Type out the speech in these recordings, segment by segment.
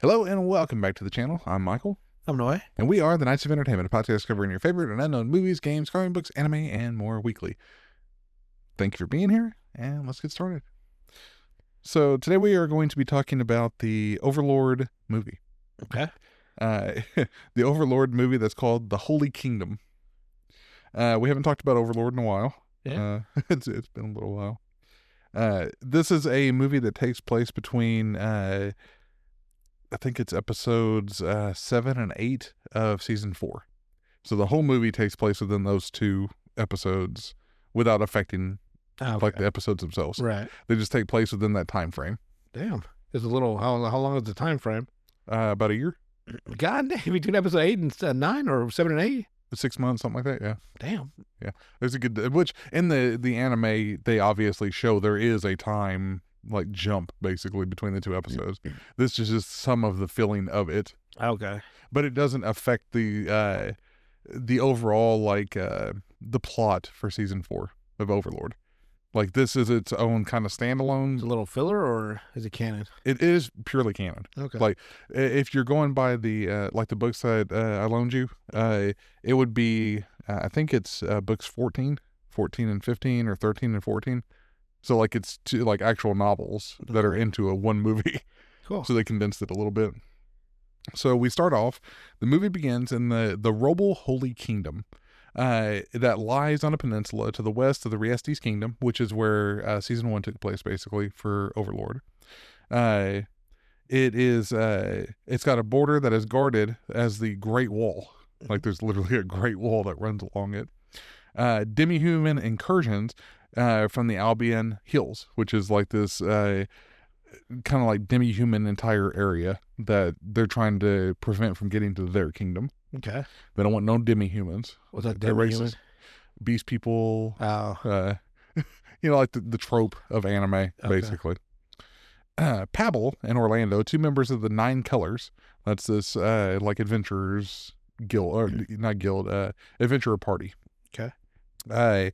Hello and welcome back to the channel. I'm Michael. I'm Noy. And we are the Knights of Entertainment, a podcast covering your favorite and unknown movies, games, comic books, anime, and more weekly. Thank you for being here, and let's get started. So today we are going to be talking about the Overlord movie. Okay. The Overlord movie that's called The Holy Kingdom. We haven't talked about Overlord in a while. Yeah. It's been a little while. This is a movie that takes place between... I think it's episodes 7 and 8 of season 4. So the whole movie takes place within those two episodes without affecting like the episodes themselves. Right. They just take place within that time frame. Damn. It's a little. How long is the time frame? About a year, God damn. Between episode 8 and 9 or 7 and 8. 6 months, something like that. Yeah. Damn. Yeah. There's a good, which in the anime they obviously show there is a time like jump basically between the two episodes. This is just some of the feeling of it. Okay. But it doesn't affect the overall like the plot for season 4 of Overlord. Like this is its own kind of standalone. It's a little filler, or is it canon? It is purely canon. Okay. Like if you're going by the like the books that I loaned you, it would be I think it's books 14 and 15 or 13 and 14. So like it's two like actual novels that are into a one movie. Cool. So they condensed it a little bit. So we start off, the movie begins in the Roble Holy Kingdom that lies on a peninsula to the west of the Riestes Kingdom, which is where season 1 took place basically for Overlord. It's got a border that is guarded as the Great Wall. Like there's literally a Great Wall that runs along it. Demi-human incursions from the Albion Hills, which is like this kind of like demi-human entire area that they're trying to prevent from getting to their kingdom. Okay. They don't want no demi-humans. What's that? They're Demi-human? racist. Beast people. Oh. Like the trope of anime, basically. Pabble and Orlando, two members of the Nine Colors. That's this like adventurers guild, or not guild, adventurer party. Okay.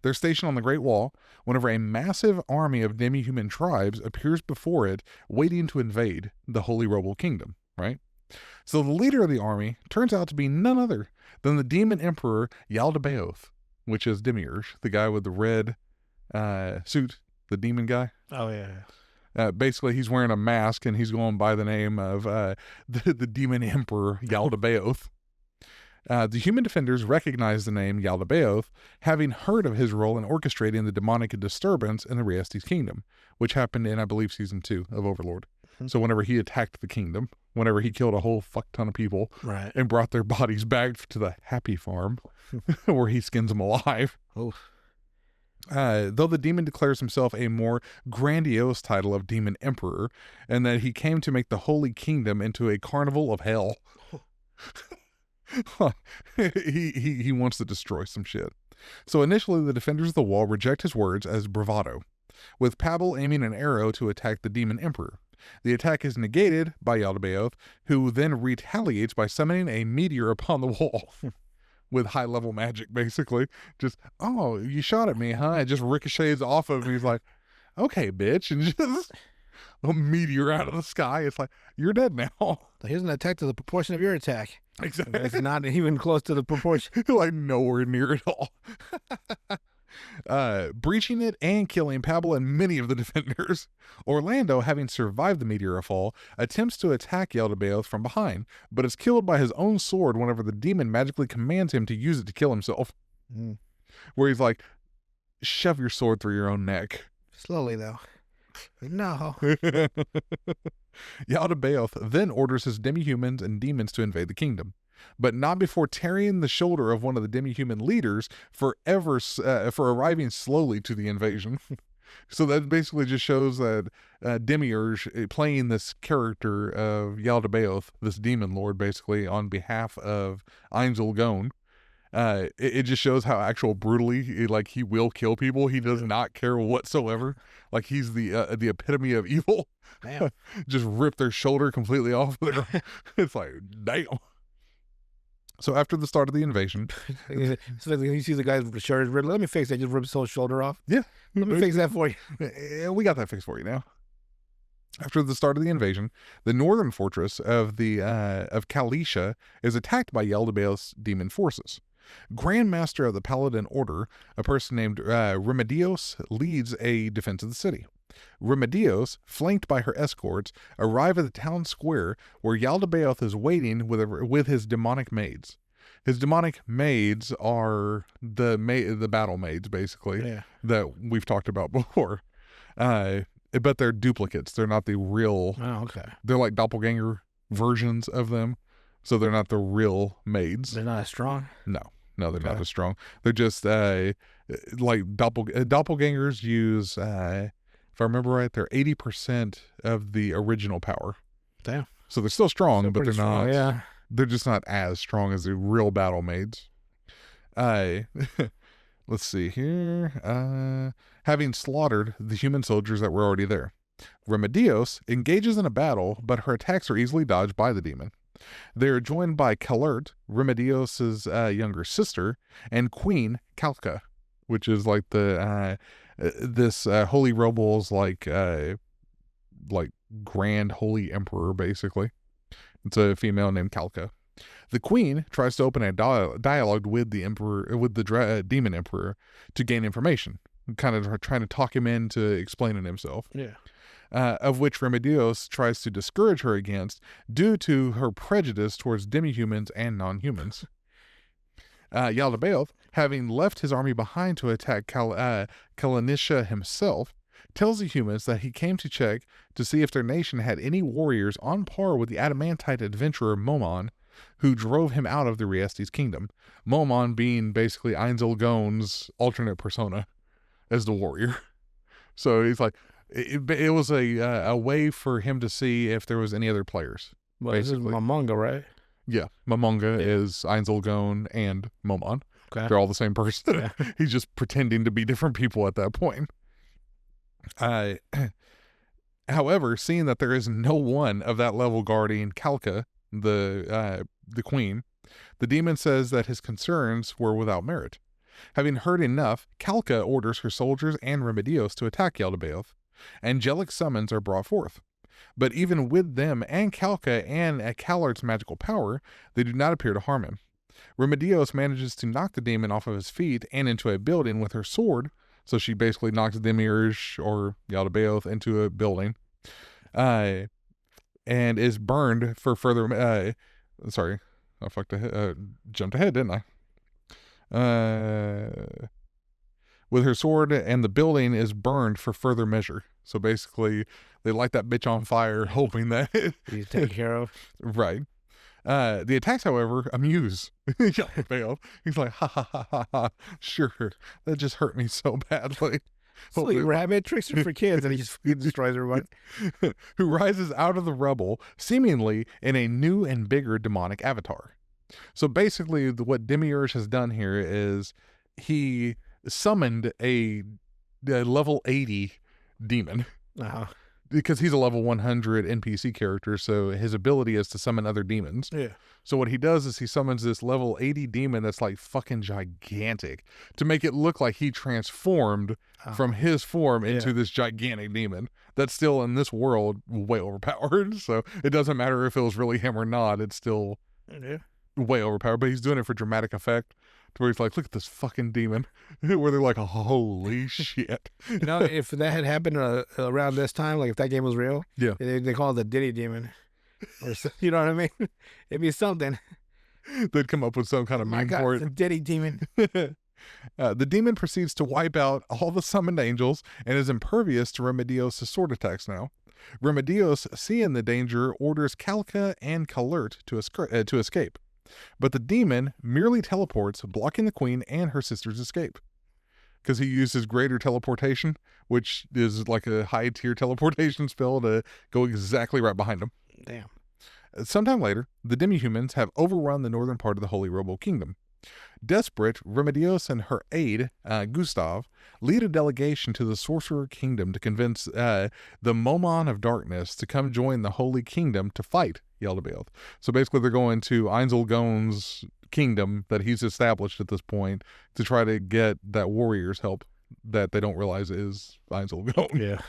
They're stationed on the Great Wall whenever a massive army of demi-human tribes appears before it, waiting to invade the Holy Roble Kingdom, right? So the leader of the army turns out to be none other than the demon emperor Yaldabaoth, which is Demiurge, the guy with the red suit, the demon guy. Oh, yeah. Basically, he's wearing a mask, and he's going by the name of the demon emperor Yaldabaoth. The human defenders recognize the name Yaldabaoth, having heard of his role in orchestrating the demonic disturbance in the Riestes Kingdom, which happened in, I believe, season 2 of Overlord. Mm-hmm. So whenever he attacked the kingdom, whenever he killed a whole fuck ton of people, right, and brought their bodies back to the Happy Farm, where he skins them alive. Oh. Though the demon declares himself a more grandiose title of Demon Emperor, and that he came to make the Holy Kingdom into a carnival of hell. he wants to destroy some shit. So initially the defenders of the wall reject his words as bravado, with Pabble aiming an arrow to attack the demon emperor. The attack is negated by Yaldabaoth, who then retaliates by summoning a meteor upon the wall with high level magic, basically. Just, oh, you shot at me, huh? It just ricochets off of me. He's like, okay, bitch, and just a meteor out of the sky. It's like, you're dead now. Here's an attack to the proportion of your attack. Exactly. It's not even close to the proportion. Like nowhere near it all. Breaching it and killing Pabble and many of the defenders. Orlando, having survived the meteor fall, attempts to attack Yaldabaoth from behind, but is killed by his own sword whenever the demon magically commands him to use it to kill himself. Mm. Where he's like, shove your sword through your own neck. Slowly, though. No. Yaldabaoth then orders his demi-humans and demons to invade the kingdom, but not before tearing the shoulder of one of the demi-human leaders for arriving slowly to the invasion. So that basically just shows that Demiurge, playing this character of Yaldabaoth, this demon lord, basically on behalf of Ainzel Gon, it just shows how actual brutally he will kill people. He does not care whatsoever. Like he's the epitome of evil. Damn. Just rip their shoulder completely off. It's like, damn. So after the start of the invasion, so like you see the guy with the shirt ripped. Let me fix that. Just rip his whole shoulder off. Yeah, let me fix that for you. We got that fixed for you now. After the start of the invasion, the northern fortress of Kalisha is attacked by Yaldabaoth's demon forces. Grand Master of the Paladin Order, a person named Remedios, leads a defense of the city. Remedios, flanked by her escorts, arrive at the town square where Yaldabaoth is waiting with his demonic maids. His demonic maids are the battle maids, basically, that we've talked about before. But they're duplicates. They're not the real. Oh, okay. They're like doppelganger versions of them, so they're not the real maids. They're not as strong? No, they're not as strong. They're just like doppelgangers use, if I remember right, they're 80% of the original power. Damn. So they're still strong, but they're strong, not. Yeah. They're just not as strong as the real battle maids. Let's see here. Having slaughtered the human soldiers that were already there, Remedios engages in a battle, but her attacks are easily dodged by the demon. They are joined by Kalert, Remedios' younger sister, and Queen Kalka, which is like this Holy Robal's like Grand Holy Emperor, basically. It's a female named Kalka. The queen tries to open a dialogue with the emperor, with the demon emperor, to gain information, kind of trying to talk him into explaining himself. Yeah. Of which Remedios tries to discourage her against due to her prejudice towards demi-humans and non-humans. Yaldabaoth, having left his army behind to attack Kalanisha himself, tells the humans that he came to check to see if their nation had any warriors on par with the adamantite adventurer Momon, who drove him out of the Riestes kingdom. Momon being basically Einzelgon's alternate persona as the warrior. So he's like, it was a way for him to see if there was any other players. Well, this is Momonga, right? Yeah, Momonga is Einzelgon and Momon. Okay. They're all the same person. He's just pretending to be different people at that point. However, seeing that there is no one of that level guarding Kalka, the queen, the demon says that his concerns were without merit. Having heard enough, Kalka orders her soldiers and Remedios to attack Yaldabaoth. Angelic summons are brought forth. But even with them and Kalka and Kalart's magical power, they do not appear to harm him. Remedios manages to knock the demon off of his feet and into a building with her sword, so she basically knocks Demiurge or Yaldabaoth into a building, and is burned for further. Sorry, I jumped ahead, didn't I? With her sword, and the building is burned for further measure. So basically, they light that bitch on fire, hoping that he's taken care of. Right. The attacks, however, amuse Yaldabaoth. He's like, ha ha ha ha ha. Sure, that just hurt me so badly. Sweet rabbit tricks are for kids, and he just destroys everybody. Who rises out of the rubble, seemingly in a new and bigger demonic avatar. So basically, what Demiurge has done here is he summoned a level 80 demon. Because he's a level 100 NPC character, so his ability is to summon other demons. Yeah. So what he does is he summons this level 80 demon that's like fucking gigantic to make it look like he transformed from his form into this gigantic demon that's still in this world way overpowered. So it doesn't matter if it was really him or not, it's still way overpowered. But he's doing it for dramatic effect, to where he's like, look at this fucking demon, where they're like, holy shit. You know, if that had happened around this time, like if that game was real, they call it the Diddy Demon. Or, you know what I mean? It'd be something. They'd come up with some kind of meme for it. The Diddy Demon. The demon proceeds to wipe out all the summoned angels and is impervious to Remedios' sword attacks now. Remedios, seeing the danger, orders Kalka and Kalert to escape. But the demon merely teleports, blocking the queen and her sister's escape. Because he uses greater teleportation, which is like a high-tier teleportation spell to go exactly right behind them. Damn. Sometime later, the demi-humans have overrun the northern part of the Holy Robo Kingdom. Desperate, Remedios and her aide, Gustav, lead a delegation to the Sorcerer Kingdom to convince the Momon of Darkness to come join the Holy Kingdom to fight Yaldabaoth. So basically they're going to Einzelgon's kingdom that he's established at this point to try to get that warrior's help that they don't realize is Einzelgon. Yeah.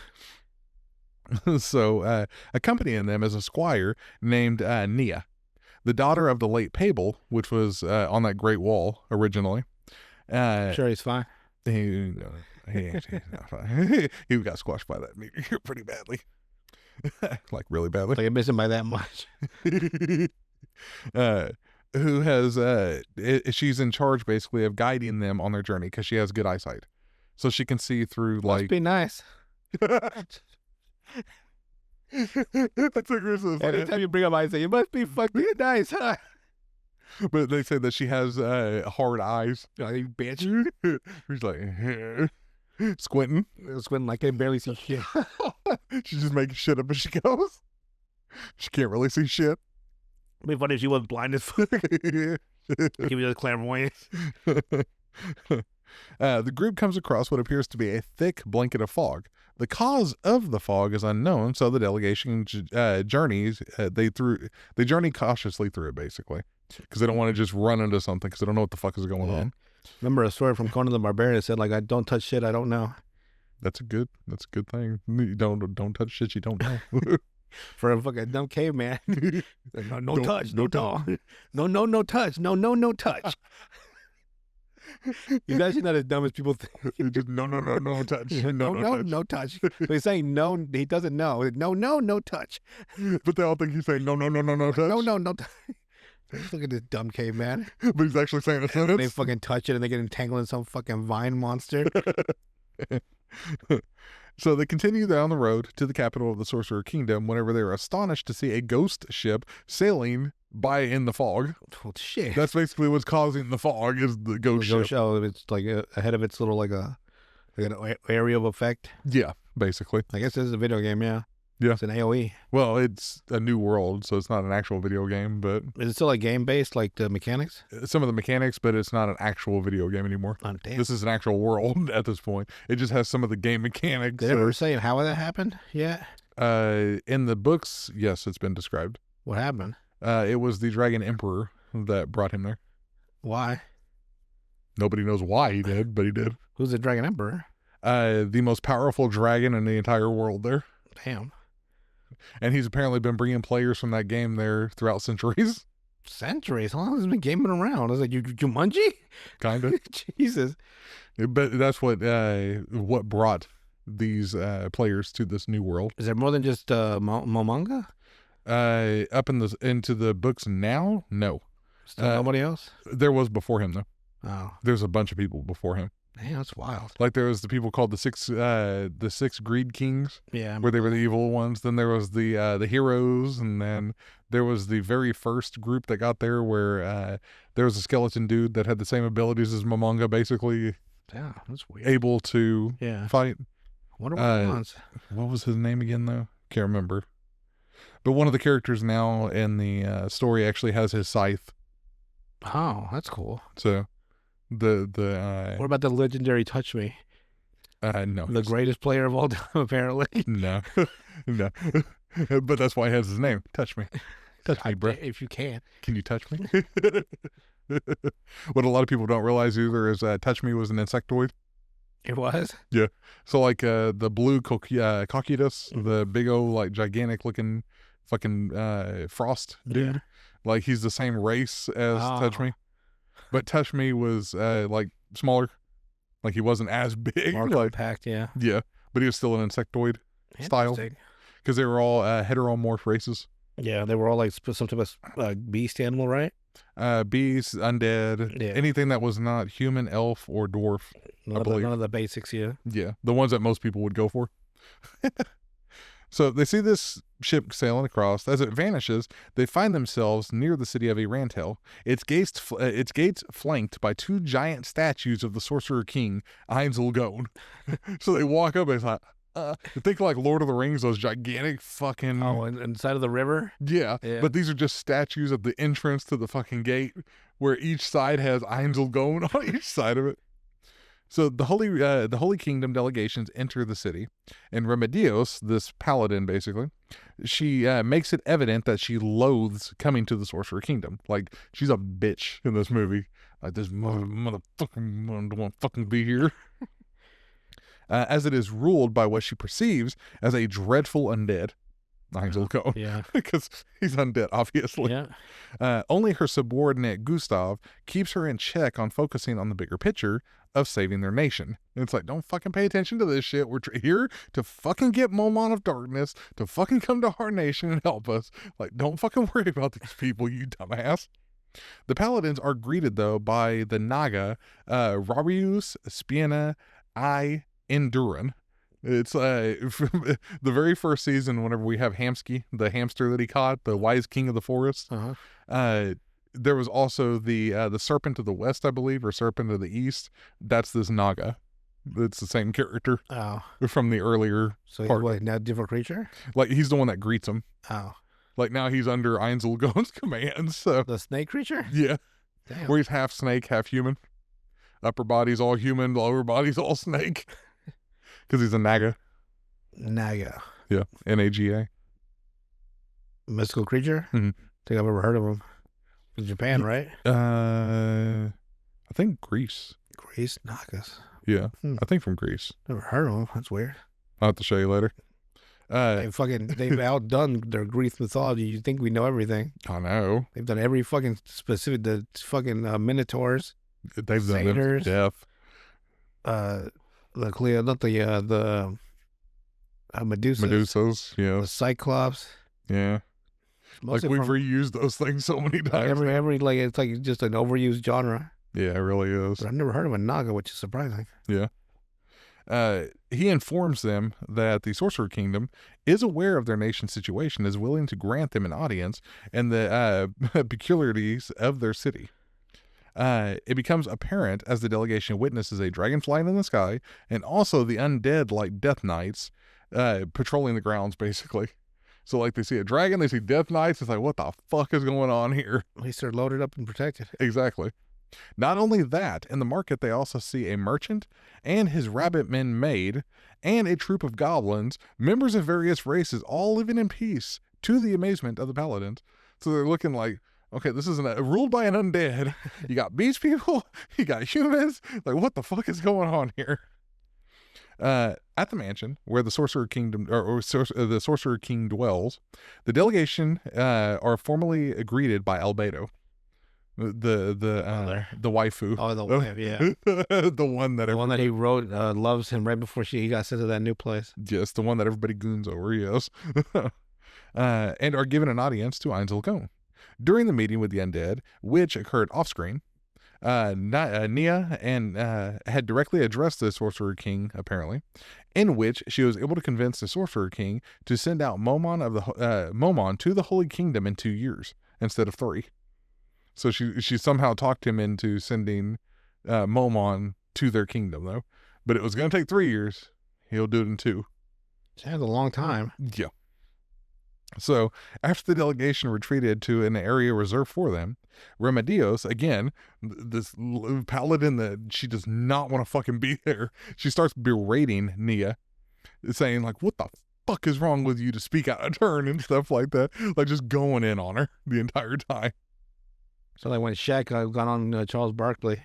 So accompanying them is a squire named Nia, the daughter of the late Pable, which was on that Great Wall originally. Sure, he's fine. He not fine. He got squashed by that meteor pretty badly. Like really badly. Like I miss him by that much. Who has she's in charge basically of guiding them on their journey because she has good eyesight, so she can see through like. Must be nice. That's aggressive. Anytime you bring up eyesight, you must be fucking nice, huh? But they say that she has hard eyes. Oh, you bitch. She's like squinting. Squinting like I can barely see shit. She's just making shit up as she goes. She can't really see shit. It'd be funny if she was blind as fuck. Give me the clairvoyance. The group comes across what appears to be a thick blanket of fog. The cause of the fog is unknown, so the delegation journeys. They journey cautiously through it, basically, because they don't want to just run into something because they don't know what the fuck is going on. Remember a story from Conan the Barbarian that said, like, I don't touch shit I don't know. That's a good thing. You don't touch shit you don't know. For a fucking dumb caveman. No touch. No touch. No touch. No touch. He's actually not as dumb as people think. Just no touch. No touch. So he's saying no, he doesn't know. No touch. But they all think he's saying no touch. No touch. Look at this dumb caveman. But he's actually saying a sentence. They fucking touch it and they get entangled in some fucking vine monster. So they continue down the road to the capital of the Sorcerer Kingdom whenever they are astonished to see a ghost ship sailing by in the fog. Oh, shit. That's basically what's causing the fog is the ghost ship. It's like ahead of its little like an area of effect. Yeah, basically. I guess this is a video game, yeah. Yeah. It's an AoE. Well, it's a new world, so it's not an actual video game, but... Is it still like game-based, like the mechanics? Some of the mechanics, but it's not an actual video game anymore. Oh, damn. This is an actual world at this point. It just has some of the game mechanics. Did they ever say how that happened yet? In the books, yes, it's been described. What happened? It was the Dragon Emperor that brought him there. Why? Nobody knows why he did, but he did. Who's the Dragon Emperor? The most powerful dragon in the entire world there. Damn. And he's apparently been bringing players from that game there throughout centuries. Centuries? How long has the game been around? I was like, Jumanji? Kind of. Jesus. But that's what brought these players to this new world. Is there more than just Momonga? Up into the books now? No. Still nobody else? There was before him, though. Oh. There's a bunch of people before him. Man, that's wild. Like there was the people called the six Greed Kings. Yeah. Where they were the evil ones. Then there was the heroes, and then there was the very first group that got there where there was a skeleton dude that had the same abilities as Momonga, basically. Yeah, that's weird. Able to fight. I wonder what it was. What was his name again, though? Can't remember. But one of the characters now in the story actually has his scythe. Oh, that's cool. So, what about the legendary Touch Me? No. The greatest player of all time, apparently. No. No. But that's why he has his name. Touch me. Touch me, bro. If you can. Can you touch me? What a lot of people don't realize either is Touch Me was an insectoid. It was? Yeah. So like the blue cocytus, the big old like gigantic looking fucking frost dude, like he's the same race as Touch Me. But Touch Me was like smaller. Like he wasn't as big. More compact, yeah. Yeah. But he was still an insectoid style. Because they were all heteromorph races. Yeah, they were all like some type of beast animal, right? Beast, undead, anything that was not human, elf, or dwarf. None of the basics, yeah. Yeah, the ones that most people would go for. So they see this ship sailing across. As it vanishes, they find themselves near the city of Irantel. Its gates flanked by two giant statues of the Sorcerer King, Ainzelgone. So they walk up and it's like, think like Lord of the Rings, those gigantic fucking... Oh, inside of the river? Yeah, but these are just statues of the entrance to the fucking gate, where each side has Ainzelgone on each side of it. So the Holy Kingdom delegations enter the city, and Remedios, this paladin basically, she makes it evident that she loathes coming to the Sorcerer Kingdom. Like, she's a bitch in this movie. Like, this motherfucking don't want to fucking be here. as it is ruled by what she perceives as a dreadful undead. Angel Cone. Yeah. Because he's undead, obviously. Yeah. Only her subordinate, Gustav, keeps her in check on focusing on the bigger picture of saving their nation. And it's like, don't fucking pay attention to this shit. We're here to fucking get Momon of Darkness to fucking come to our nation and help us. Like, don't fucking worry about these people, you dumbass. The paladins are greeted, though, by the Naga, Rarius, Spiena, Enduran. It's from the very first season, whenever we have Hamsky, the hamster that he caught, the wise king of the forest. There was also the serpent of the west, I believe, or serpent of the east. That's this Naga. It's the same character from the earlier So he's what, now a different creature? Like, he's the one that greets him. Oh. Like, now he's under Einzelgon's command. So the snake creature? Yeah. Damn. Where he's half snake, half human. Upper body's all human, lower body's all snake. Because he's a Naga. Naga. Yeah. Naga. Mystical creature? Mm-hmm. I think I've ever heard of him. In Japan, right? I think Greece. Greece? Nagas. Yeah. I think from Greece. Never heard of him. That's weird. I'll have to show you later. They've outdone their Greek mythology. You think we know everything. I know. They've done every fucking specific, the fucking Minotaurs. They've done Satyrs, death. The Medusas. Medusas, yeah. The Cyclops. Yeah. Mostly like, we've reused those things so many times. Every like, it's like just an overused genre. Yeah, it really is. But I've never heard of a Naga, which is surprising. Yeah. He informs them that the Sorcerer Kingdom is aware of their nation's situation, is willing to grant them an audience and the peculiarities of their city. It becomes apparent as the delegation witnesses a dragon flying in the sky and also the undead, like Death Knights, patrolling the grounds, basically. So, like, they see a dragon, they see Death Knights, it's like, what the fuck is going on here? At least they're loaded up and protected. Exactly. Not only that, in the market they also see a merchant and his rabbit men maid and a troop of goblins, members of various races, all living in peace, to the amazement of the paladins. So they're looking like, okay, this is ruled by an undead. You got beast people, you got humans. Like, what the fuck is going on here? At the mansion where the Sorcerer Kingdom the Sorcerer King dwells, the delegation are formally greeted by Albedo. The waifu. Oh, the wife, yeah. The one that he wrote loves him right before he got sent to that new place. Yes, the one that everybody goons over, yes. And are given an audience to Einzelgone. During the meeting with the undead, which occurred off-screen, Nia had directly addressed the Sorcerer King, apparently, in which she was able to convince the Sorcerer King to send out Momon to the Holy Kingdom in 2 years instead of 3. So she somehow talked him into sending Momon to their kingdom, though. But it was going to take 3 years. He'll do it in 2. That's a long time. Yeah. So, after the delegation retreated to an area reserved for them, Remedios, again, this paladin that she does not want to fucking be there, she starts berating Nia, saying, like, what the fuck is wrong with you to speak out of turn and stuff like that. Like, just going in on her the entire time. So, like, when Shaq got on Charles Barkley.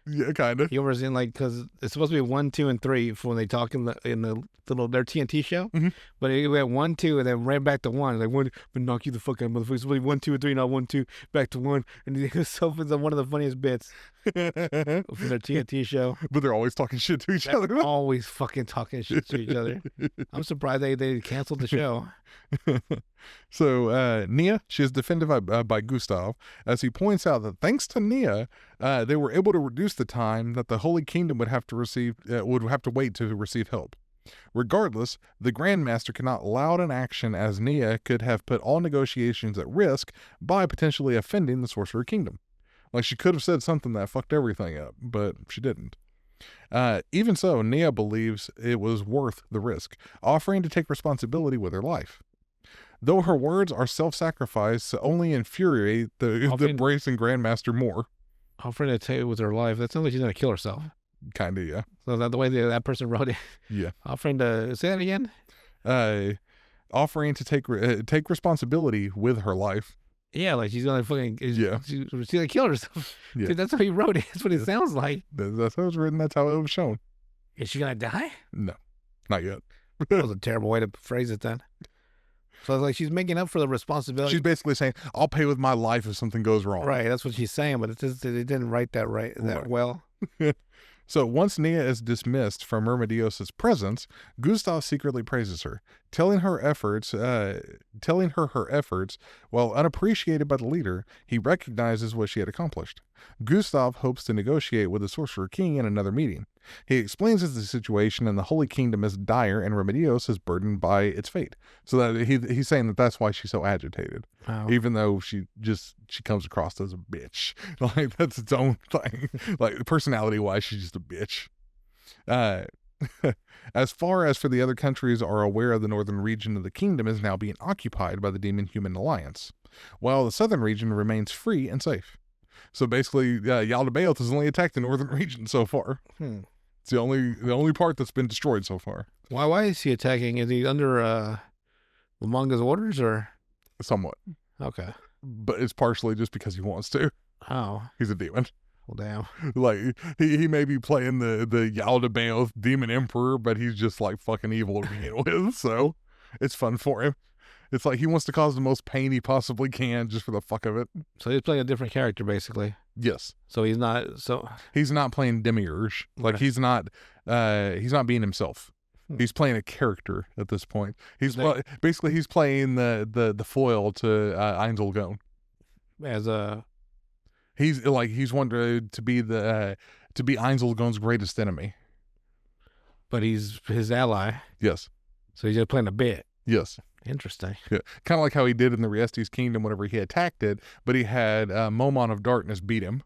Yeah, kind of. He was in, like, because it's supposed to be 1, 2, and 3 for when they talk in the little their TNT show. Mm-hmm. But it went 1, 2, and then ran back to 1. Like, one, but knock you the fuck out, motherfucker. It's supposed to be 1, 2, and 3, not 1, 2, back to 1. And it was so it's one of the funniest bits from their TNT show. But they're always talking shit to each other. Always fucking talking shit to each other. I'm surprised they canceled the show. So Nia, she is defended by Gustav, as he points out that thanks to Nia, they were able to reduce the time that the Holy Kingdom would have to wait to receive help. Regardless, the Grandmaster cannot allow an action, as Nia could have put all negotiations at risk by potentially offending the Sorcerer Kingdom. Like, she could have said something that fucked everything up, but she didn't. Even so, Nia believes it was worth the risk, offering to take responsibility with her life. Though her words are self-sacrifice, only infuriate the bracing Grandmaster more. Offering to take it with her life. That sounds like she's going to kill herself. Kind of, yeah. So that the way that person wrote it. Yeah. Offering to say that again. Offering to take responsibility with her life. Yeah, like she's gonna fucking she's gonna kill herself. Yeah. Dude, that's how he wrote it. That's what it sounds like. That's how it was written. That's how it was shown. Is she gonna die? No, not yet. That was a terrible way to phrase it then. So it's like she's making up for the responsibility. She's basically saying, I'll pay with my life if something goes wrong. Right, that's what she's saying, but it didn't write that well. So once Nia is dismissed from Remedios' presence, Gustav secretly praises her, telling her her efforts, while unappreciated by the leader, he recognizes what she had accomplished. Gustav hopes to negotiate with the Sorcerer King in another meeting. He explains the situation and the Holy Kingdom is dire and Remedios is burdened by its fate. So that he's saying that that's why she's so agitated. Oh. Even though she comes across as a bitch. Like, that's its own thing. Like, personality-wise, she's just a bitch. As far as for the other countries are aware of, the northern region of the kingdom is now being occupied by the Demon-Human Alliance, while the southern region remains free and safe. So basically, Yaldabaoth has only attacked the northern region so far. It's the only part that's been destroyed so far. Why is he attacking? Is he under Umanga's orders or? Somewhat. Okay. But it's partially just because he wants to. Oh. He's a demon. Well, damn. Like, he may be playing the Yaldabaoth demon emperor, but he's just like fucking evil to begin with, so it's fun for him. It's like he wants to cause the most pain he possibly can just for the fuck of it. So he's playing a different character, basically. Yes. So he's not playing Demiurge. Like, Right. he's not being himself. He's playing a character at this point. Basically he's playing the foil to Einzelgone. as a. He's wanted to be Einzelgone's greatest enemy. But he's his ally. Yes. So he's just playing a bit. Yes. Interesting. Yeah. Kind of like how he did in the Riestes Kingdom whenever he attacked it, but he had Momon of Darkness beat him.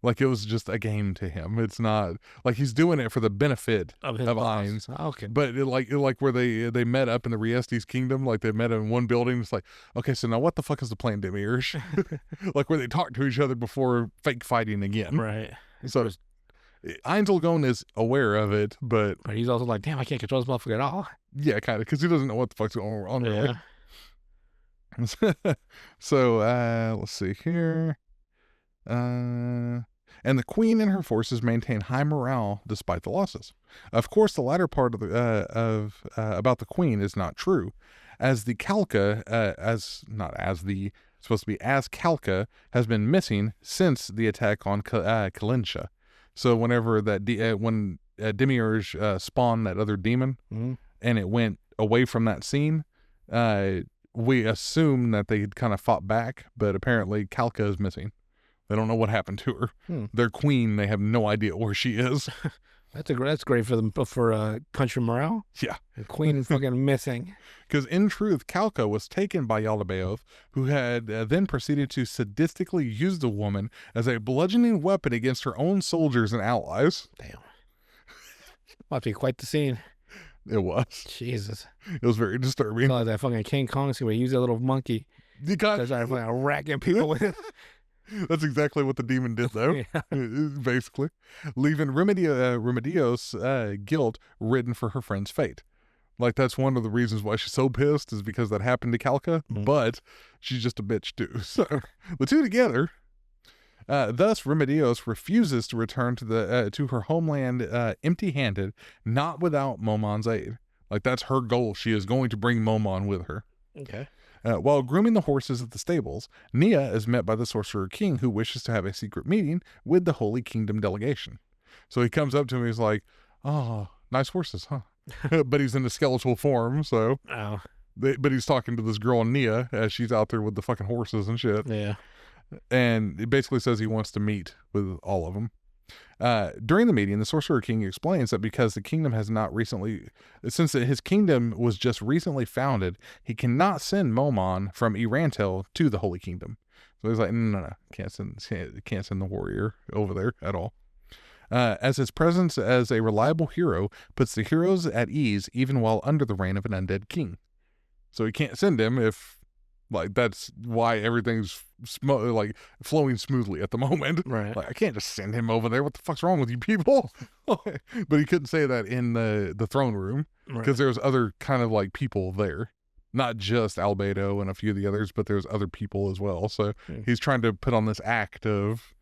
Like, it was just a game to him. It's not like he's doing it for the benefit Of his Ainz. Okay. But like where they met up in the Riestes Kingdom, like they met in one building. It's like, okay, so now what the fuck is the plan, Demiurge? Like, where they talk to each other before fake fighting again. Right. So Einzelgone is aware of it, but he's also like, damn, I can't control this motherfucker at all. yeah, kind of, because he doesn't know what the fuck's going on. Really. Yeah. So let's see here. And the queen and her forces maintain high morale despite the losses. Of course, the latter part of about the queen is not true, as the Kalka, as Kalka has been missing since the attack on Kalinsha. So whenever when Demiurge spawned that other demon, and it went away from that scene, we assume that they kind of fought back, but apparently Kalka is missing. They don't know what happened to her. Their queen, they have no idea where she is. That's great for them, for country morale. Yeah. The queen fucking missing. Because in truth, Kalka was taken by Yaldabaoth, who had then proceeded to sadistically use the woman as a bludgeoning weapon against her own soldiers and allies. Damn. Must be quite the scene. It was. Jesus. It was very disturbing. It's like that fucking King Kong scene where he used that little monkey. You got That's like racking people with it. That's exactly what the demon did, though. Yeah. Basically, leaving Remedios' guilt written for her friend's fate. Like, that's one of the reasons why she's so pissed, is because that happened to Kalka, but she's just a bitch too. So the two together. Thus, Remedios refuses to return to her homeland empty-handed, not without Momon's aid. Like, that's her goal. She is going to bring Momon with her. Okay. While grooming the horses at the stables, Nia is met by the Sorcerer King, who wishes to have a secret meeting with the Holy Kingdom delegation. So he comes up to him, he's like, oh, nice horses, huh? But he's in a skeletal form, so. Oh. But he's talking to this girl, Nia, as she's out there with the fucking horses and shit. Yeah. And it basically says he wants to meet with all of them. During the meeting, the Sorcerer King explains that because the kingdom has not recently, since his kingdom was just recently founded, he cannot send Momon from Irantel to the Holy Kingdom. So he's like, no, can't send the warrior over there at all. As his presence as a reliable hero puts the heroes at ease even while under the reign of an undead king. So he can't send him if, like, that's why everything's flowing smoothly at the moment. Right. Like, I can't just send him over there. What the fuck's wrong with you people? But he couldn't say that in the throne room because there's other kind of like people there, not just Albedo and a few of the others, but there's other people as well. So he's trying to put on this act of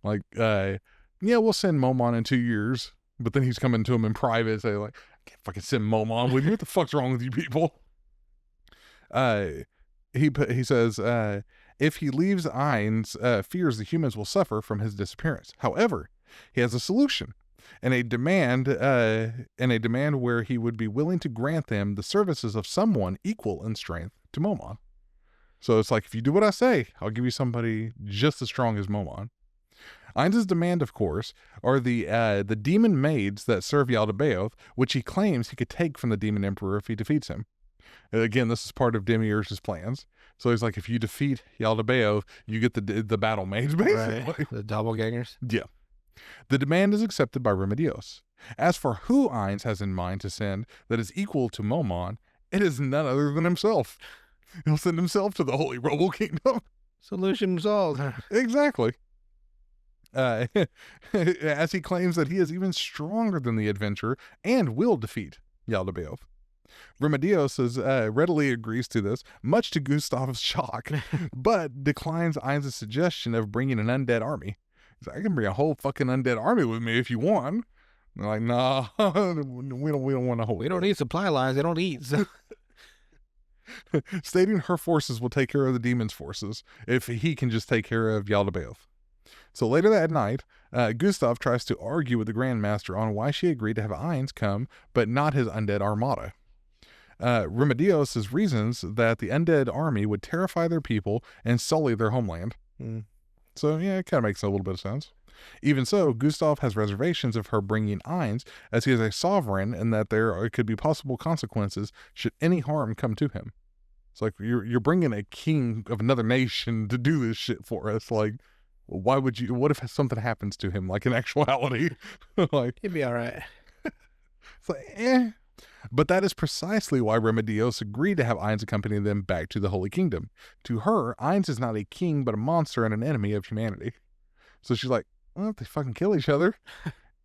like, yeah, we'll send Momon in 2 years. But then he's coming to him in private, saying like, "I can't fucking send Momon with you. What the fuck's wrong with you people?" He says, if he leaves Ainz, fears the humans will suffer from his disappearance. However, he has a solution and a demand where he would be willing to grant them the services of someone equal in strength to Momon. So it's like, if you do what I say, I'll give you somebody just as strong as Momon. Ainz's demand, of course, are the demon maids that serve Yaldabaoth, which he claims he could take from the demon emperor if he defeats him. Again, this is part of Demiurge's plans. So he's like, if you defeat Yaldabaoth, you get the battle maids, basically. Right. The doppelgangers. Yeah. The demand is accepted by Remedios. As for who Ainz has in mind to send that is equal to Momon, it is none other than himself. He'll send himself to the Holy Roble Kingdom. Solution solved. Exactly. As he claims that he is even stronger than the adventurer and will defeat Yaldabaoth. Remedios readily agrees to this, much to Gustav's shock, but declines Ainz's suggestion of bringing an undead army. He's like, I can bring a whole fucking undead army with me if you want. They're like, nah, we don't want to hold. We don't need supply lines. They don't eat. So. Stating her forces will take care of the demon's forces if he can just take care of Yaldabaoth. So later that night, Gustav tries to argue with the Grandmaster on why she agreed to have Ainz come, but not his undead armada. Remedios reasons that the undead army would terrify their people and sully their homeland. So yeah, it kind of makes a little bit of sense. Even so, Gustav has reservations of her bringing Ainz, as he is a sovereign and that there could be possible consequences should any harm come to him. It's like, you're bringing a king of another nation to do this shit for us. Like, why would you? What if something happens to him, like in actuality? Like, He'd be all right. It's like, But that is precisely why Remedios agreed to have Ainz accompany them back to the Holy Kingdom. To her, Ainz is not a king, but a monster and an enemy of humanity. So she's like, well, if they fucking kill each other,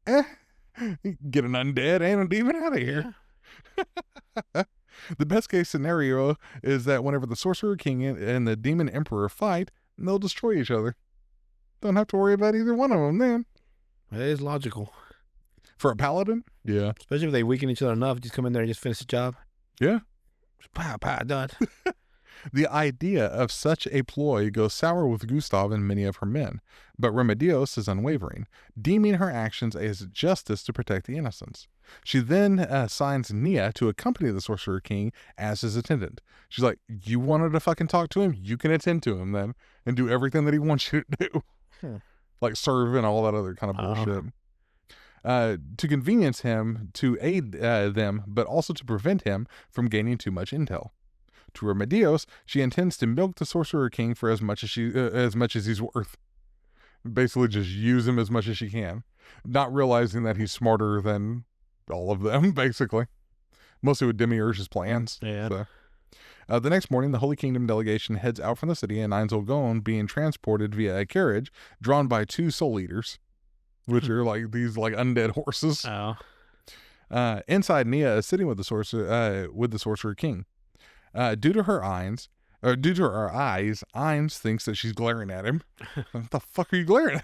get an undead and a demon out of here. The best case scenario is that whenever the Sorcerer King and the Demon Emperor fight, they'll destroy each other. Don't have to worry about either one of them then. It is logical. For a paladin? Yeah. Especially if they weaken each other enough, just come in there and just finish the job. Yeah. Just pow, pow, done. The idea of such a ploy goes sour with Gustav and many of her men, but Remedios is unwavering, deeming her actions as justice to protect the innocents. She then assigns Nia to accompany the Sorcerer King as his attendant. She's like, you wanted to fucking talk to him? You can attend to him then and do everything that he wants you to do. Like serve and all that other kind of bullshit. To convenience him, to aid them, but also to prevent him from gaining too much intel. To Remedios, she intends to milk the Sorcerer King for as much as he's worth. Basically, just use him as much as she can, not realizing that he's smarter than all of them. Basically, mostly with Demiurge's plans. Yeah. So. The next morning, the Holy Kingdom delegation heads out from the city, and Ainz Olgón being transported via a carriage drawn by 2 soul eaters, which are like these like undead horses. Oh. Inside, Nia is sitting with the Sorcerer King. Due to her eyes, Ainz thinks that she's glaring at him. What the fuck are you glaring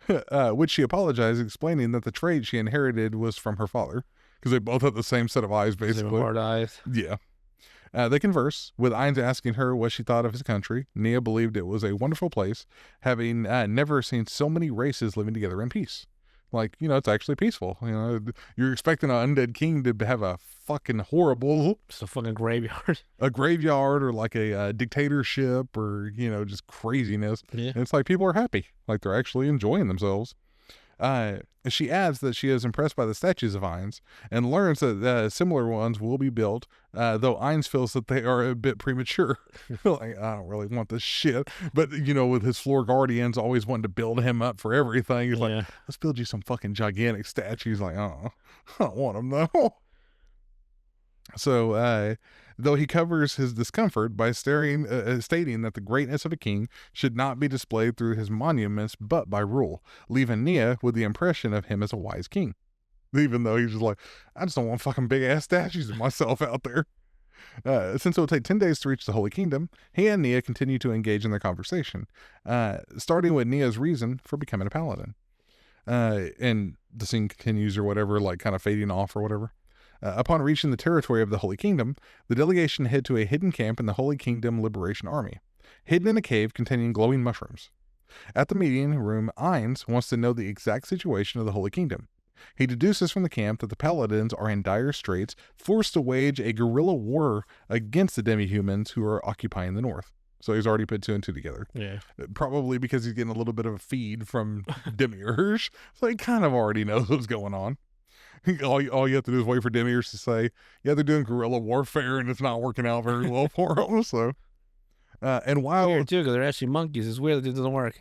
at? Which she apologized, explaining that the trait she inherited was from her father, because they both have the same set of eyes, basically. Same hard eyes. Yeah. They converse, with Ainz asking her what she thought of his country. Nia believed it was a wonderful place, having never seen so many races living together in peace. Like, it's actually peaceful. You're expecting an undead king to have a fucking horrible... It's a fucking graveyard. A graveyard or like a dictatorship or, just craziness. Yeah. And it's like people are happy. Like they're actually enjoying themselves. She adds that she is impressed by the statues of Ainz and learns that similar ones will be built, though Ainz feels that they are a bit premature. Like, I don't really want this shit. But, with his floor guardians always wanting to build him up for everything, he's like, let's build you some fucking gigantic statues. Like, oh, I don't want them though. So, though he covers his discomfort by stating that the greatness of a king should not be displayed through his monuments, but by rule, leaving Nia with the impression of him as a wise king. Even though he's just like, I just don't want fucking big-ass statues of myself out there. Since it will take 10 days to reach the Holy Kingdom, he and Nia continue to engage in their conversation, starting with Nia's reason for becoming a paladin. And the scene continues or whatever, like kind of fading off or whatever. Upon reaching the territory of the Holy Kingdom, the delegation head to a hidden camp in the Holy Kingdom Liberation Army, hidden in a cave containing glowing mushrooms. At the meeting room, Ainz wants to know the exact situation of the Holy Kingdom. He deduces from the camp that the Paladins are in dire straits, forced to wage a guerrilla war against the demi-humans who are occupying the north. So he's already put two and two together. Yeah. Probably because he's getting a little bit of a feed from Demiurge. So he kind of already knows what's going on. All you have to do is wait for Demiurge to say, yeah, they're doing guerrilla warfare and it's not working out very well for them. So, and while... Weird, too, because they're actually monkeys. It's weird that it doesn't work.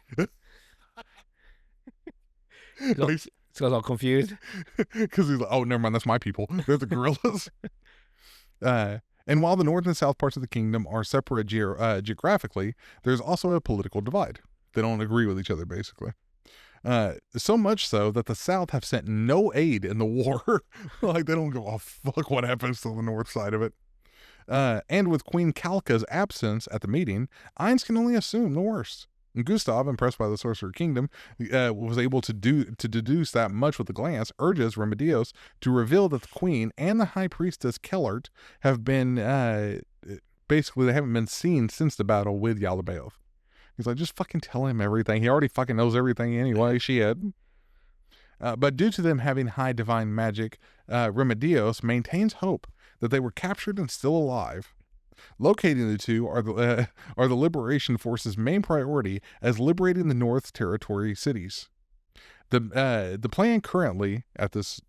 It's all confused. Because he's like, oh, never mind, that's my people. They're the gorillas. And while the north and south parts of the kingdom are separate geographically, there's also a political divide. They don't agree with each other, basically. So much so that the south have sent no aid in the war. Like, they don't give a fuck what happens to the north side of it. And with Queen Kalka's absence at the meeting, Ainz can only assume the worst. And Gustav, impressed by the Sorcerer Kingdom, was able to deduce that much with a glance, urges Remedios to reveal that the Queen and the High Priestess Kellert have been, basically, they haven't been seen since the battle with Yaldabaoth. He's like, just fucking tell him everything. He already fucking knows everything anyway, shit. But due to them having high divine magic, Remedios maintains hope that they were captured and still alive. Locating the two are the Liberation Force's main priority as liberating the North Territory cities. The plan currently at this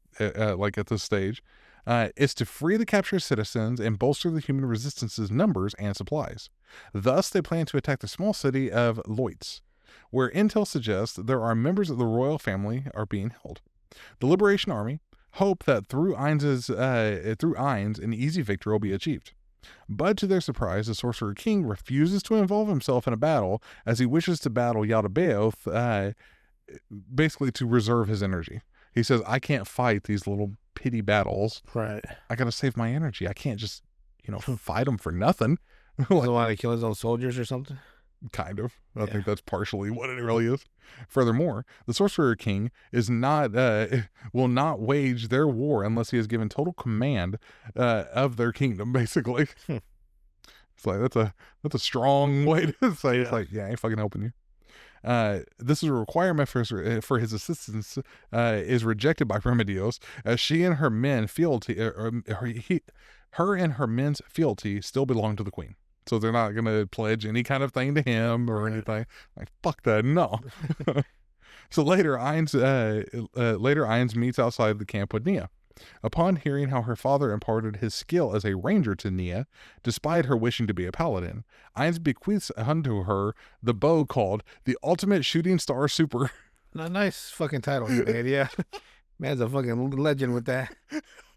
stage is to free the captured citizens and bolster the human resistance's numbers and supplies. Thus, they plan to attack the small city of Loitz, where intel suggests there are members of the royal family are being held. The Liberation Army hope that through Ainz an easy victory will be achieved. But to their surprise, the Sorcerer King refuses to involve himself in a battle as he wishes to battle Yaldabaoth, basically to reserve his energy. He says, I can't fight these little pity battles. Right. I gotta save my energy. I can't just, fight them for nothing. Like, why they kill his own soldiers or something? Kind of. I think that's partially what it really is. Furthermore, the Sorcerer King is not will not wage their war unless he is given total command of their kingdom, basically. It's like that's a strong way to say it. It's like, yeah, I ain't fucking helping you. This is a requirement for his assistance is rejected by Remedios, as she and her men fealty her and her men's fealty still belong to the Queen. So they're not going to pledge any kind of thing to him or anything. Like, fuck that, no. So later, Ainz meets outside the camp with Nia. Upon hearing how her father imparted his skill as a ranger to Nia, despite her wishing to be a paladin, Ainz bequeaths unto her the bow called the Ultimate Shooting Star Super. A nice fucking title, man. Yeah. Man's a fucking legend with that.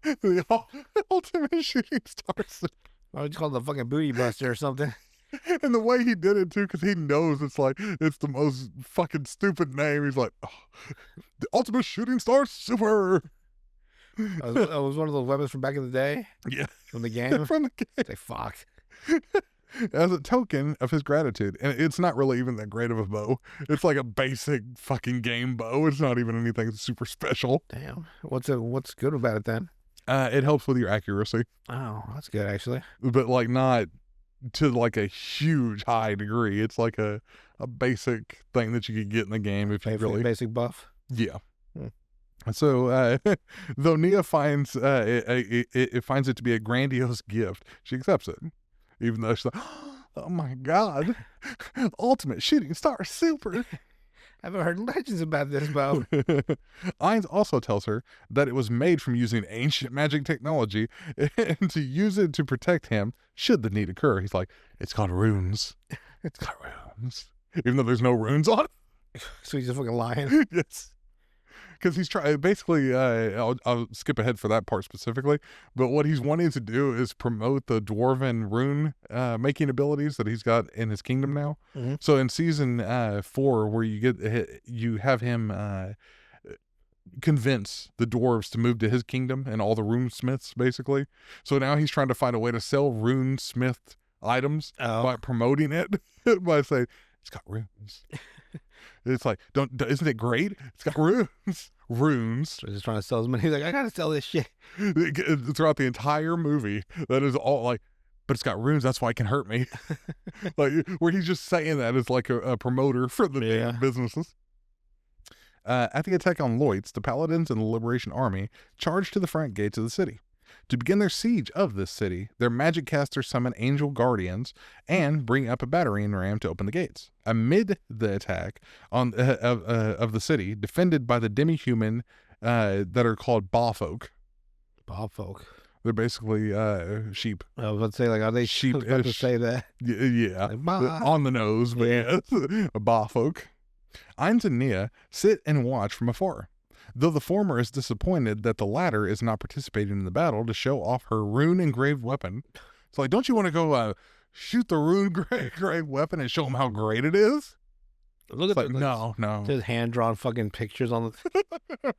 The Ultimate Shooting Star Super. Why would you call it the fucking booty buster or something? And the way he did it too, because he knows it's the most fucking stupid name. He's like, oh, the Ultimate Shooting Star Super. That was one of those weapons from back in the day. Yeah, from the game. From the game. It's like, fuck. As a token of his gratitude, and it's not really even that great of a bow. It's like a basic fucking game bow. It's not even anything super special. Damn. What's good about it then? It helps with your accuracy. Oh, that's good actually. But like not to like a huge high degree. It's like a basic thing that you could get in the game if you really basic buff. Yeah. So though Nia finds it finds it to be a grandiose gift, she accepts it, even though she's like, oh my god, Ultimate Shooting Star Super. I've heard legends about this bow. Ainz also tells her that it was made from using ancient magic technology and to use it to protect him should the need occur. He's like, it's got runes. It's got runes. Even though there's no runes on it. So he's a fucking lying. Yes. Because he's trying, basically, I'll skip ahead for that part specifically, but what he's wanting to do is promote the dwarven rune making abilities that he's got in his kingdom now. Mm-hmm. So in season 4, where you have him convince the dwarves to move to his kingdom and all the rune smiths, basically. So now he's trying to find a way to sell rune smith items by promoting it, by saying, it's got runes. It's like, isn't it great? It's got runes. Runes. So he's just trying to sell as many. He's like, I gotta sell this shit. Throughout the entire movie, that is all like, but it's got runes, that's why it can hurt me. Like, where he's just saying that as like a promoter for the damn businesses. At the attack on Lloyd's, the Paladins and the Liberation Army charged to the front gates of the city. To begin their siege of this city, their magic casters summon angel guardians and bring up a battering ram to open the gates. Amid the attack on of the city, defended by the demi-human that are called Bawfolk. Bawfolk. They're basically sheep. I was about to say, like, are they sheep? About to say that. Yeah. Like, on the nose, but yeah. Bawfolk. Ainz and Nia sit and watch from afar, though the former is disappointed that the latter is not participating in the battle to show off her rune-engraved weapon. It's like, don't you want to go shoot the rune-engraved weapon and show them how great it is? Look at like, no. Just hand-drawn fucking pictures on the...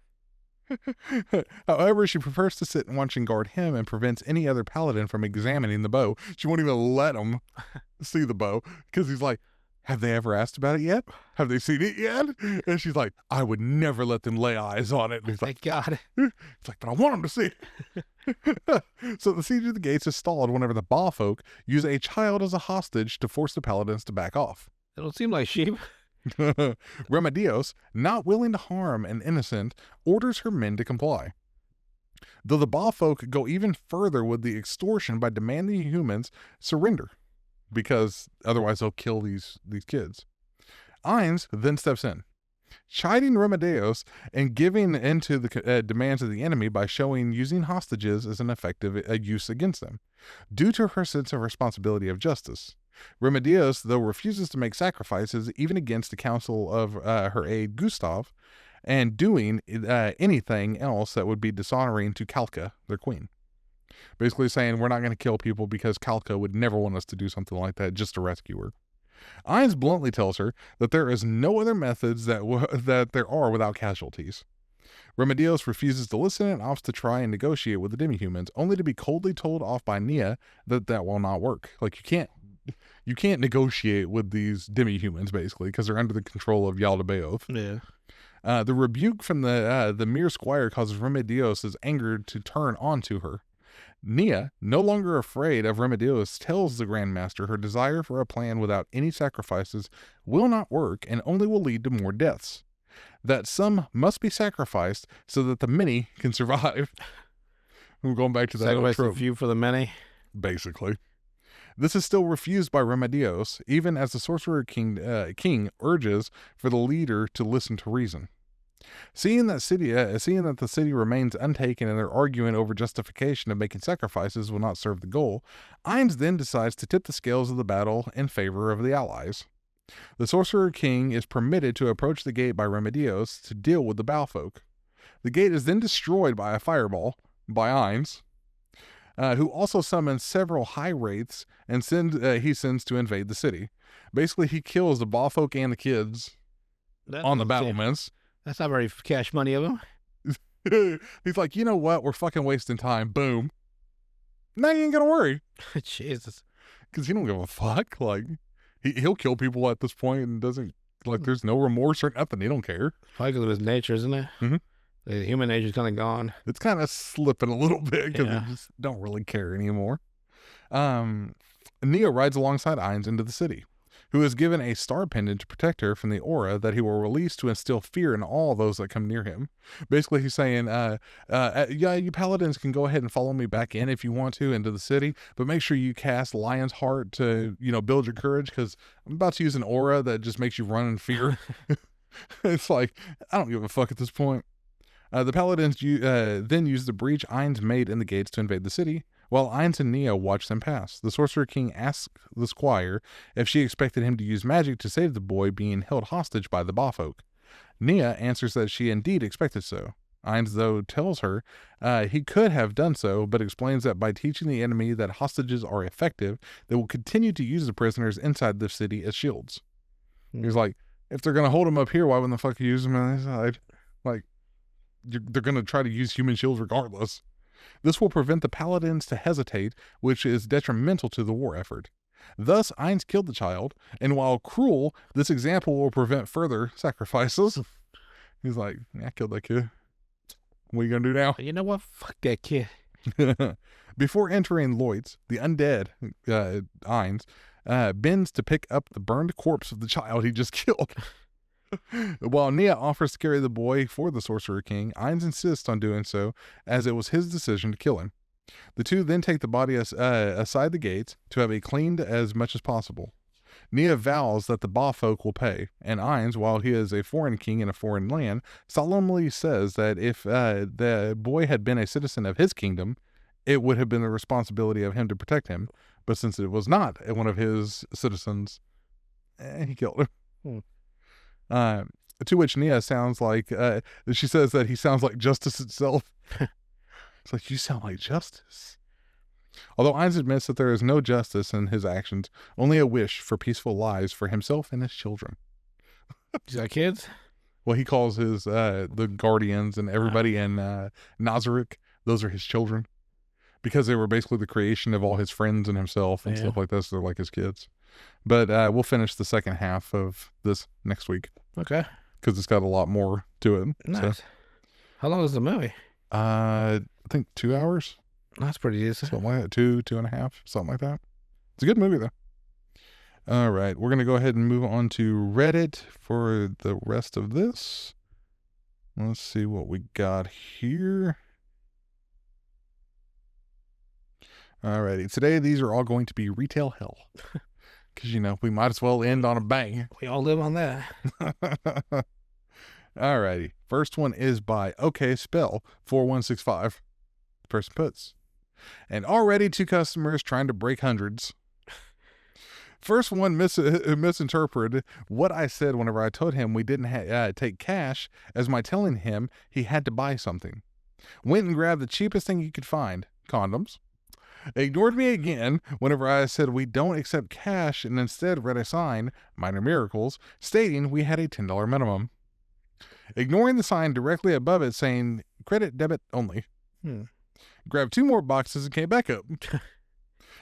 However, she prefers to sit and watch and guard him and prevents any other paladin from examining the bow. She won't even let him see the bow because he's like, have they ever asked about it yet? Have they seen it yet? And she's like, I would never let them lay eyes on it. And he's like, God. It's like, but I want them to see it. So the siege of the gates is stalled whenever the Bawfolk use a child as a hostage to force the paladins to back off. It don't seem like sheep. Remedios, not willing to harm an innocent, orders her men to comply. Though the Bawfolk go even further with the extortion by demanding humans surrender, because otherwise they'll kill these kids. Ainz then steps in, chiding Remedios and giving into the demands of the enemy by showing using hostages as an effective use against them, due to her sense of responsibility of justice. Remedios, though, refuses to make sacrifices even against the counsel of her aide Gustav, and doing anything else that would be dishonoring to Kalka, their queen. Basically saying, we're not going to kill people because Kalka would never want us to do something like that just to rescue her. Ainz bluntly tells her that there is no other methods that there are without casualties. Remedios refuses to listen and opts to try and negotiate with the demi-humans, only to be coldly told off by Nia that will not work. Like, you can't negotiate with these demi-humans, basically, because they're under the control of Yaldabaoth. Yeah. The rebuke from the mere squire causes Remedios' anger to turn onto her. Nia, no longer afraid of Remedios, tells the Grand Master her desire for a plan without any sacrifices will not work and only will lead to more deaths. That some must be sacrificed so that the many can survive. We're going back to that sacrifice trope. A few for the many. Basically. This is still refused by Remedios, even as the Sorcerer King urges for the leader to listen to reason. Seeing that the city remains untaken and they're arguing over justification of making sacrifices will not serve the goal, Ainz then decides to tip the scales of the battle in favor of the allies. The Sorcerer King is permitted to approach the gate by Remedios to deal with the Bawfolk. The gate is then destroyed by a fireball by Ainz, who also summons several high wraiths and he sends to invade the city. Basically, he kills the Bawfolk and the kids on the battlements. That's not very cash money of him. He's like, you know what? We're fucking wasting time. Boom. Now you ain't gonna worry. Jesus. Because he don't give a fuck. Like, he'll kill people at this point and doesn't, like, there's no remorse or nothing. He don't care. Probably because of his nature, isn't it? Mm-hmm. The human nature's kind of gone. It's kind of slipping a little bit because he just don't really care anymore. Nia rides alongside Ainz into the city, who is given a star pendant to protect her from the aura that he will release to instill fear in all those that come near him. Basically, he's saying, yeah, you paladins can go ahead and follow me back in if you want to into the city, but make sure you cast Lion's Heart to, build your courage, because I'm about to use an aura that just makes you run in fear. It's like, I don't give a fuck at this point. The paladins then use the breach Ainz made in the gates to invade the city, while Ainz and Nia watch them pass. The Sorcerer King asks the squire if she expected him to use magic to save the boy being held hostage by the Bawfolk. Nia answers that she indeed expected so. Ainz, though, tells her he could have done so, but explains that by teaching the enemy that hostages are effective, they will continue to use the prisoners inside the city as shields. He's like, if they're going to hold them up here, why wouldn't the fuck use them on the side? Like, they're going to try to use human shields regardless. This will prevent the paladins to hesitate, which is detrimental to the war effort. Thus, Ainz killed the child, and while cruel, this example will prevent further sacrifices. He's like, I killed that kid. What are you gonna do now? You know what? Fuck that kid. Before entering Lloyd's, the undead, Ainz, bends to pick up the burned corpse of the child he just killed. While Nia offers to carry the boy for the Sorcerer King, Ainz insists on doing so, as it was his decision to kill him. The two then take the body aside the gates to have it cleaned as much as possible. Nia vows that the Ba folk will pay, and Ainz, while he is a foreign king in a foreign land, solemnly says that if the boy had been a citizen of his kingdom, it would have been the responsibility of him to protect him. But since it was not one of his citizens, he killed him. To which Nia sounds like, she says that he sounds like justice itself. It's like, you sound like justice. Although Ainz admits that there is no justice in his actions, only a wish for peaceful lives for himself and his children. He's got kids? Well, he calls his, the guardians and everybody in Nazarick, those are his children. Because they were basically the creation of all his friends and himself and stuff like this. So they're like his kids. But we'll finish the second half of this next week. Okay. Because it's got a lot more to it. Nice. So. How long is the movie? I think 2 hours. That's pretty decent. Something like that. 2.5, something like that. It's a good movie, though. All right. We're going to go ahead and move on to Reddit for the rest of this. Let's see what we got here. All righty. Today, these are all going to be retail hell. Because, you know, we might as well end on a bang. We all live on that. All righty. First one is by OK Spell 4165. The person puts, and already 2 customers trying to break hundreds. First one misinterpreted what I said whenever I told him we didn't take cash as my telling him he had to buy something. Went and grabbed the cheapest thing he could find, condoms. Ignored me again whenever I said we don't accept cash and instead read a sign, Minor Miracles, stating we had a $10 minimum. Ignoring the sign directly above it saying credit debit only. Grabbed 2 more boxes and came back up.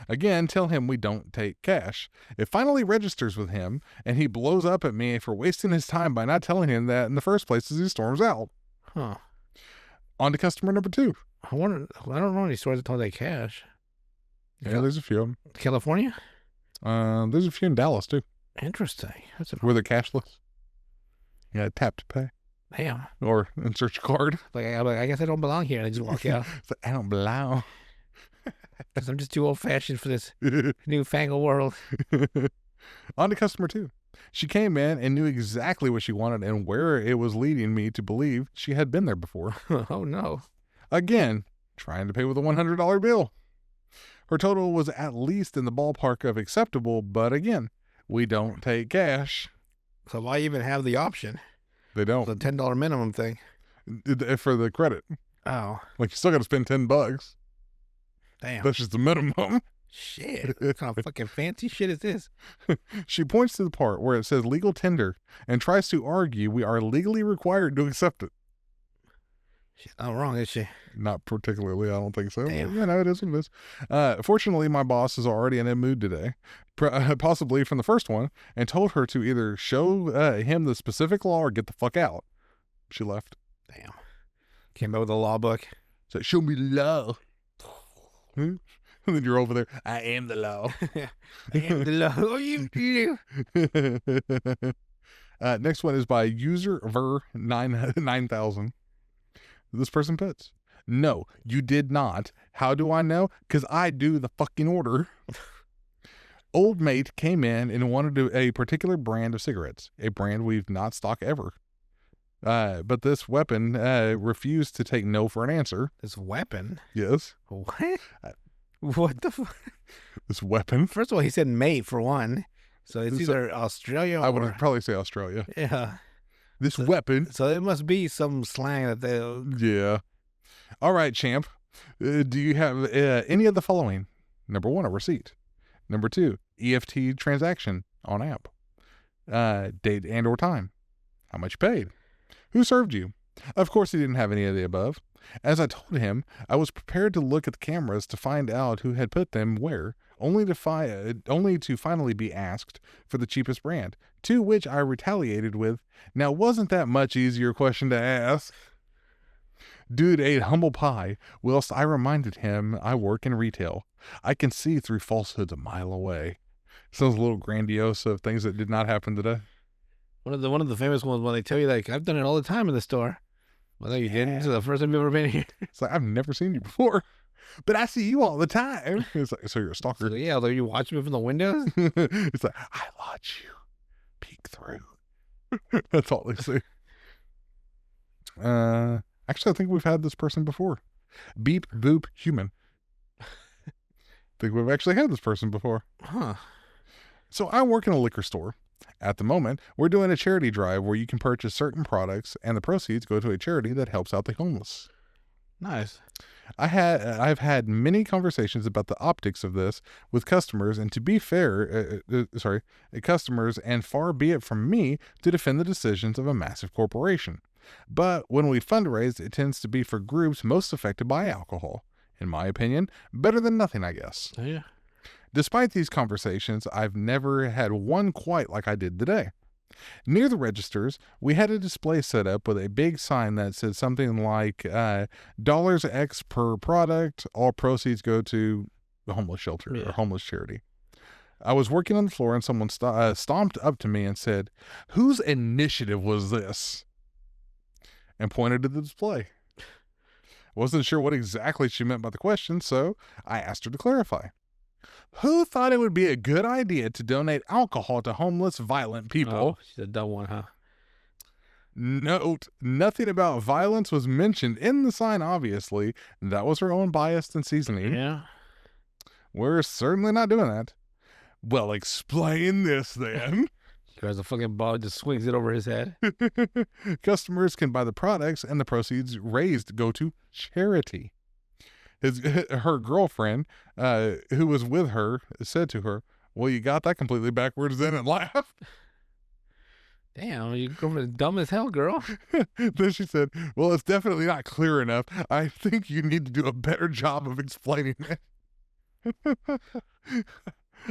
Again, tell him we don't take cash. It finally registers with him, and he blows up at me for wasting his time by not telling him that in the first place as he storms out. On to customer number 2. I don't know any stores that don't take cash. Yeah, there's a few of them. California? There's a few in Dallas, too. Interesting. Where they're cashless. Yeah, tap to pay. Damn. Or insert your card. I guess I don't belong here. And I just walk out. It's like, I don't belong. Because I'm just too old-fashioned for this newfangled world. On to customer 2. She came in and knew exactly what she wanted and where it was leading me to believe she had been there before. Oh, no. Again, trying to pay with a $100 bill. Her total was at least in the ballpark of acceptable, but again, we don't take cash. So why even have the option? They don't. The $10 minimum thing. For the credit. Oh. Like, you still got to spend $10. Damn. That's just the minimum. Shit. What kind of fucking fancy shit is this? She points to the part where it says legal tender and tries to argue we are legally required to accept it. She's not wrong, is she? Not particularly, I don't think so. Damn. You know, it is what it is. Fortunately, my boss is already in a mood today, possibly from the first one, and told her to either show him the specific law or get the fuck out. She left. Damn. Came out with a law book. So, show me the law. And then you're over there, I am the law. I am the law. Oh, you. Next one is by user ver 9000. This person puts, no, you did not. How do I know? Because I do the fucking order. Old mate came in and wanted a particular brand of cigarettes, a brand we've not stocked ever. But this weapon refused to take no for an answer. This weapon? Yes. What? What the fuck? This weapon? First of all, he said mate for one. So it's either Australia or... I would probably say Australia. Yeah. This weapon. So it must be some slang that they... Yeah. All right, champ. Do you have any of the following? Number 1, a receipt. Number 2, EFT transaction on app. Date and or time. How much you paid. Who served you? Of course, he didn't have any of the above. As I told him, I was prepared to look at the cameras to find out who had put them where, only to finally be asked for the cheapest brand, to which I retaliated with, "Now wasn't that much easier question to ask?" Dude ate humble pie, whilst I reminded him I work in retail. I can see through falsehoods a mile away. Sounds a little grandiose of things that did not happen today. One of the famous ones when they tell you like I've done it all the time in the store. Well, no, you didn't. This is the first time you've ever been here. It's like, I've never seen you before, but I see you all the time. It's like, so you're a stalker. So, yeah, although you watch me from the windows. It's like, I watch you peek through. That's all they say. Actually, I think we've had this person before. Beep, boop, human. I think we've actually had this person before. Huh. So I work in a liquor store. At the moment, we're doing a charity drive where you can purchase certain products and the proceeds go to a charity that helps out the homeless. Nice. I've had many conversations about the optics of this with customers, and to be fair, customers, and far be it from me to defend the decisions of a massive corporation. But when we fundraise, it tends to be for groups most affected by alcohol. In my opinion, better than nothing, I guess. Yeah. Despite these conversations, I've never had one quite like I did today. Near the registers, we had a display set up with a big sign that said something like dollars X per product, all proceeds go to the homeless shelter or homeless charity. I was working on the floor and someone stomped up to me and said, "Whose initiative was this?" and pointed to the display. I wasn't sure what exactly she meant by the question, so I asked her to clarify. Who thought it would be a good idea to donate alcohol to homeless, violent people? Oh, she's a dumb one, huh? Note, nothing about violence was mentioned in the sign, obviously. That was her own bias and seasoning. Yeah. We're certainly not doing that. Well, explain this then. He grabs a fucking ball, just swings it over his head. Customers can buy the products and the proceeds raised go to charity. Her girlfriend, who was with her, said to her, "Well, you got that completely backwards then," and laughed. Damn, your girlfriend is dumb as hell, girl. Then she said, "Well, it's definitely not clear enough. I think you need to do a better job of explaining it."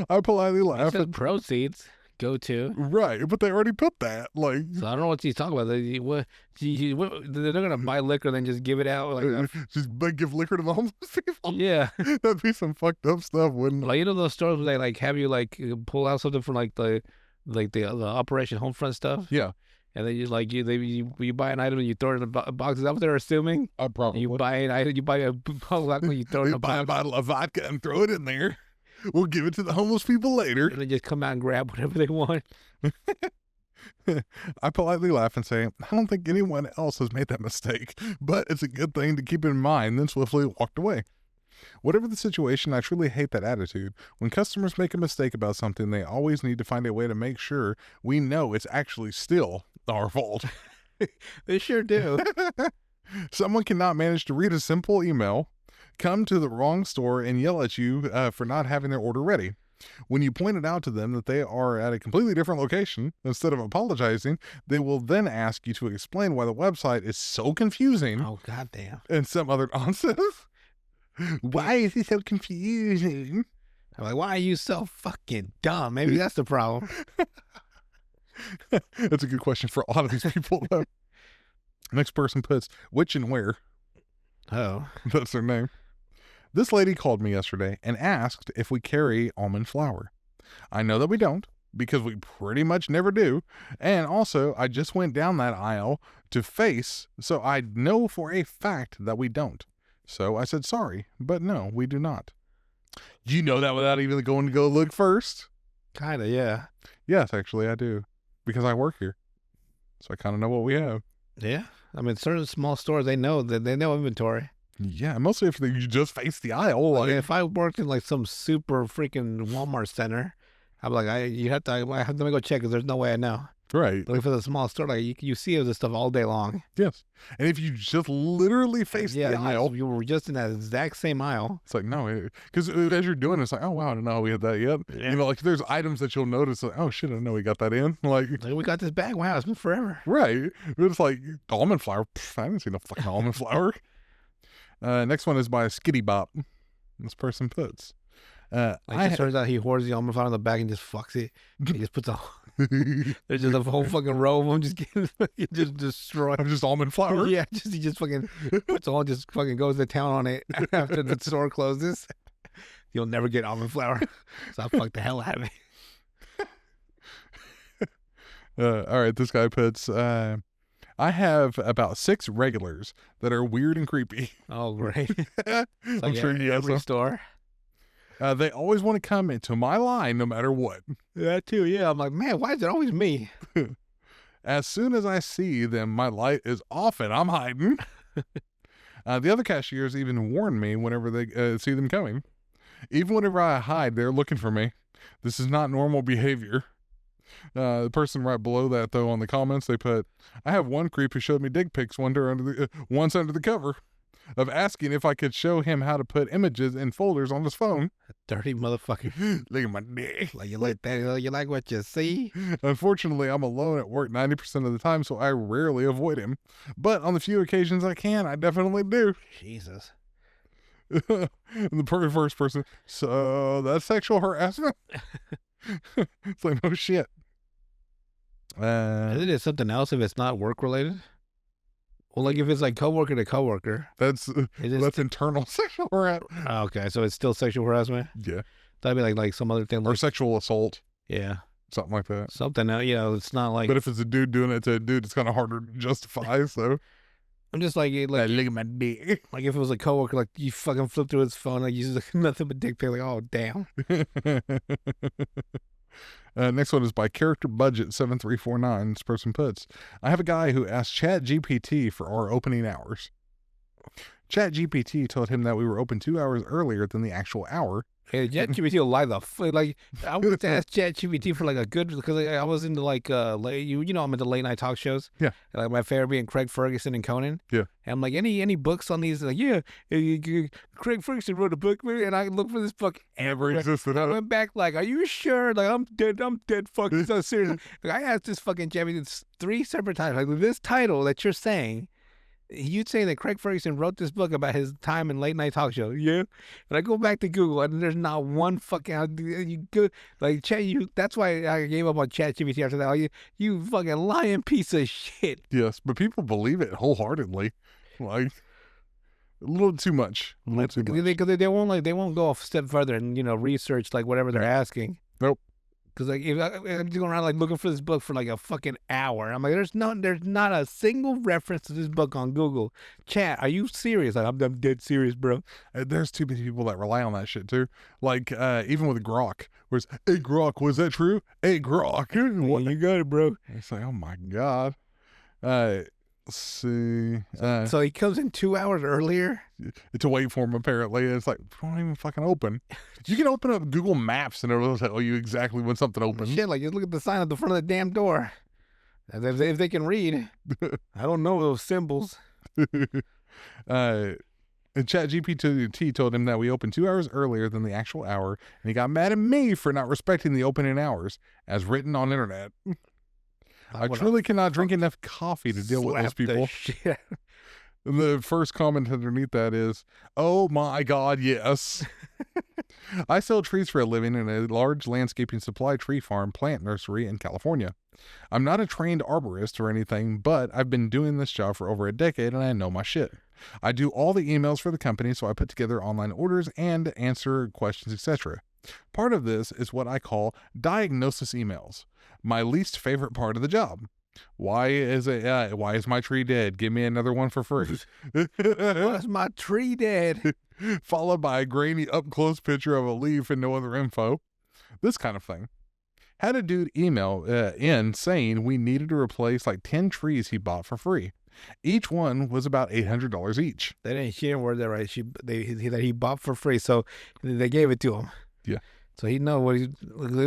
I politely It laughed. says proceeds go to. Right, but they already put that. Like, So I don't know what she's talking about. They're not gonna buy liquor and then just give it out. Like, just give liquor to the homeless people. yeah. That'd be some fucked up stuff, wouldn't it? Like, you know those stores where they like have you like pull out something from like the Operation Homefront stuff, Yeah, and then you buy an item and you throw it in a box. Is that what they're assuming? probably. You buy an item, you buy a bottle and you throw it in a Buy a box, bottle of vodka and throw it in there. We'll give it to the homeless people later. and they just come out and grab whatever they want. I politely laugh and say, "I don't think anyone else has made that mistake, but it's a good thing to keep in mind," then swiftly walked away. Whatever the situation, I truly hate that attitude. When customers make a mistake about something, they always need to find a way to make sure we know it's actually still our fault. They sure do. Someone cannot manage to read a simple email, come to the wrong store, and yell at you for not having their order ready. When you point it out to them that they are at a completely different location, instead of apologizing, they will then ask you to explain why the website is so confusing Oh, goddamn. and some other nonsense. Why is it so confusing? I'm like, why are you so fucking dumb? Maybe that's the problem. That's a good question for a lot of these people, though. Next person puts, "Which and where?" Oh. That's their name. This lady called me yesterday and asked if we carry almond flour. I know that we don't, because we pretty much never do. And also, I just went down that aisle to face, so I know for a fact that we don't. So I said, sorry, but no, we do not. You know that without even going to go look first? Kinda, yeah. Yes, actually, I do. Because I work here. So I kind of know what we have. Yeah. I mean, certain small stores, they know inventory. Yeah, mostly if you just face the aisle. Like, Like, if I worked in like some super freaking Walmart center, I'm like, I have to let me go check because there's no way I know. right. But if it's a small store, like you see this stuff all day long. Yes. And if you just literally face the aisle, you were just in that exact same aisle. it's like, no, because as you're doing it, it's like, oh, wow, I didn't know we had that yet. Yeah. You know, like there's items that you'll notice, like, oh, shit, I didn't know we got that in. Like, Like, we got this bag. Wow, it's been forever. right. It's like almond flour. Pff, I didn't see no fucking almond flour. Next one is by Skitty Bop. This person puts, Like, it turns out he hoards the almond flour in the bag and just fucks it. He just puts a there's just a whole fucking row of them just getting just destroyed. I'm just almond flour. Yeah, he just fucking puts all, just fucking goes to town on it after the store closes. You'll never get almond flour, so I fucked the hell out of it. All right, this guy puts, I have about 6 regulars that are weird and creepy. Oh, great. I'm sure he has every some. store. They always want to come into my line no matter what. That too, yeah. I'm like, man, why is it always me? As soon as I see them, my light is off and I'm hiding. The other cashiers even warn me whenever they see them coming. Even whenever I hide, they're looking for me. This is not normal behavior. The person right below that, though, on the comments, they put, I have one creep who showed me dick pics once under the cover of asking if I could show him how to put images in folders on his phone. Dirty motherfucker. Look at my dick. Like, you like that? You like what you see? Unfortunately, I'm alone at work 90% of the time, so I rarely avoid him. But on the few occasions I can, I definitely do. Jesus. And the first person, so that's sexual harassment? It's like, no shit. Is it something else if it's not work related? Well, like if it's like coworker to coworker, That's internal sexual harassment. Oh, okay, so it's still sexual harassment. Yeah. That'd be like some other thing, Or like, sexual assault. yeah, Something like that. something else. You know, it's not like. But if it's a dude doing it to a dude, it's kind of harder to justify. So, I'm just like look at my dick. like if it was a coworker, like you fucking flip through his phone, like you just nothing but dick pic. Like, oh damn. Next one is by Character Budget 7349. This person puts, I have a guy who asked ChatGPT for our opening hours. ChatGPT told him that we were open 2 hours earlier than the actual hour. Hey, ChatGPT will lie the like. I wanted to ask ChatGPT for like a good, because I was into like you know, I'm into late night talk shows. Yeah. Like my favorite being Craig Ferguson and Conan. Yeah. And I'm like, any books on these? Like, yeah, Craig Ferguson wrote a book, and I looked for this book. Ever existed. I went back like, are you sure? Like, I'm dead fucking so serious. Like, I asked this fucking ChatGPT 3 separate times. Like, this title that you're saying. You'd say that Craig Ferguson wrote this book about his time in late night talk show. Yeah. And I go back to Google and there's not one fucking, you go, like, chat, that's why I gave up on ChatGPT after that. Like, you fucking lying piece of shit. Yes, but people believe it wholeheartedly. Like, a little too much. A little too much. Because they won't go a step further and, you know, research like whatever they're asking. Nope. Because like if I'm just going around like looking for this book for like a fucking hour, I'm like, there's not a single reference to this book on Google. Chat, are you serious? Like, I'm dead serious, bro. There's too many people that rely on that shit too. Like even with Grok, where it's, hey Grok, was that true? Hey Grok, What you got it, bro? it's like, oh my god. Let's see. So he comes in 2 hours earlier. To wait for him apparently. It's like, don't even fucking open. You can open up Google Maps and it'll tell you exactly when something opens. Shit, like just look at the sign at the front of the damn door. If they can read, I don't know those symbols. And ChatGPT told him that we opened 2 hours earlier than the actual hour, and he got mad at me for not respecting the opening hours as written on internet. I truly cannot drink enough coffee to deal with those people. And the first comment underneath that is, oh my God, yes. I sell trees for a living in a large landscaping supply tree farm plant nursery in California. I'm not a trained arborist or anything, but I've been doing this job for over a decade and I know my shit. I do all the emails for the company, so I put together online orders and answer questions, etc. Part of this is what I call diagnosis emails, my least favorite part of the job. Why is my tree dead? Give me another one for free. Why's my tree dead? Followed by a grainy up-close picture of a leaf and no other info. This kind of thing. Had a dude email in saying we needed to replace like 10 trees he bought for free. Each one was about $800 each. They didn't hear word that right. That he bought for free, so they gave it to him. Yeah. So he know what it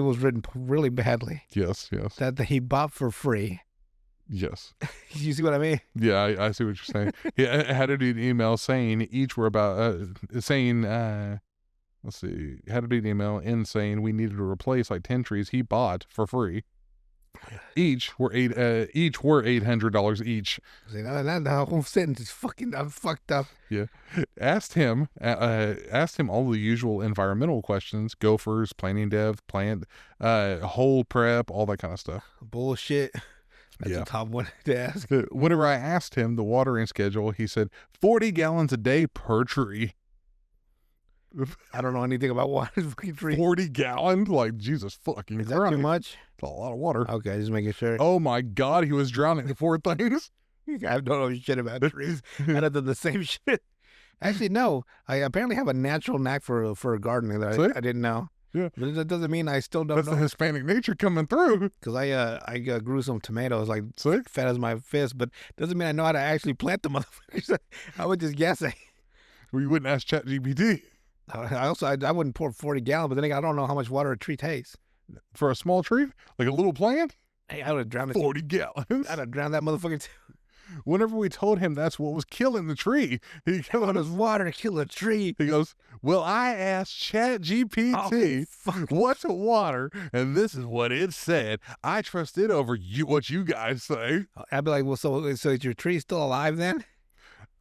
was written really badly. Yes. That he bought for free. Yes. You see what I mean? Yeah, I see what you're saying. He had a dude email saying each were about let's see, had a dude email in saying we needed to replace like 10 trees he bought for free. Each were $800 each. See, that whole sentence is I'm fucked up. Yeah. Asked him all the usual environmental questions: gophers, planting depth, plant, hole prep, all that kind of stuff. Bullshit. That's Yeah. the top one to ask. Whenever I asked him the watering schedule, he said 40 gallons a day per tree. I don't know anything about water. Fucking tree. 40 gallons? Like, Jesus fucking Is that Christ. too much? It's a lot of water. Okay, just making sure. Oh my God, he was drowning in 4 things. I don't know shit about trees. I done the same shit. Actually, no. I apparently have a natural knack for gardening that I didn't know. Yeah. But that doesn't mean I still don't That's know. the Hispanic nature coming through. Because I grew some tomatoes like See? fat as my fist, but doesn't mean I know how to actually plant the motherfuckers. I would just guess. Well, you wouldn't ask ChatGPT. I wouldn't pour 40 gallons, but then again, I don't know how much water a tree takes. For a small tree? Like a little plant? Hey, I would have drowned it. 40 gallons. I'd have drowned that motherfucker too. Whenever we told him that's what was killing the tree, he How does water kill a tree? He goes, well, I asked ChatGPT what's water, and this is what it said. I trust it over what you guys say. I'd be like, well, so is your tree still alive then?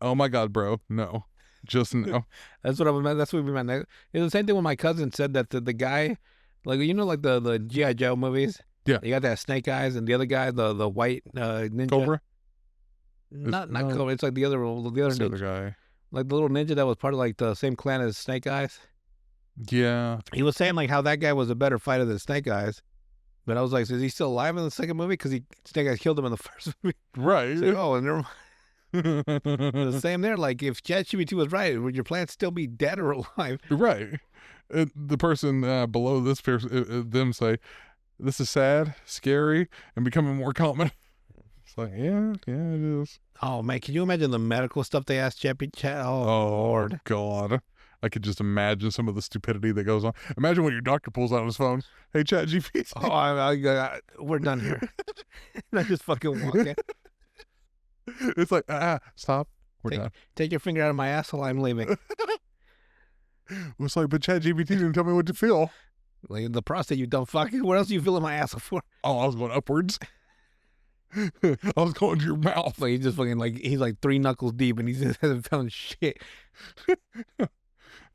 Oh my God, bro. No. Just no. That's what we meant. It's the same thing when my cousin said that the guy, like, you know, like the G.I. Joe movies? Yeah. You got that Snake Eyes and the other guy, the white ninja. Cobra? Not Cobra. It's like the other ninja. Guy. Like the little ninja that was part of like the same clan as Snake Eyes. Yeah. He was saying like how that guy was a better fighter than Snake Eyes. But I was like, is he still alive in the second movie? Because Snake Eyes killed him in the first movie. Right. Like, oh, and never mind. The same there. Like if ChatGPT was right, would your plants still be dead or alive? Right. The person below this person, them say, this is sad, scary, and becoming more common. It's like, yeah, it is. Oh man, can you imagine the medical stuff they ask ChatGPT? Oh Lord, God. I could just imagine some of the stupidity that goes on. Imagine when your doctor pulls out his phone. Hey, ChatGPT. Oh, we're done here. And I just fucking walk in. It's like, stop. We're done. Take your finger out of my asshole. I'm leaving. It's like, but ChatGPT didn't tell me what to feel. Like the prostate, you dumb fuck. What else are you feeling my asshole for? Oh, I was going upwards. I was going to your mouth. Like he's just fucking like he's like 3 knuckles deep and he just hasn't found shit.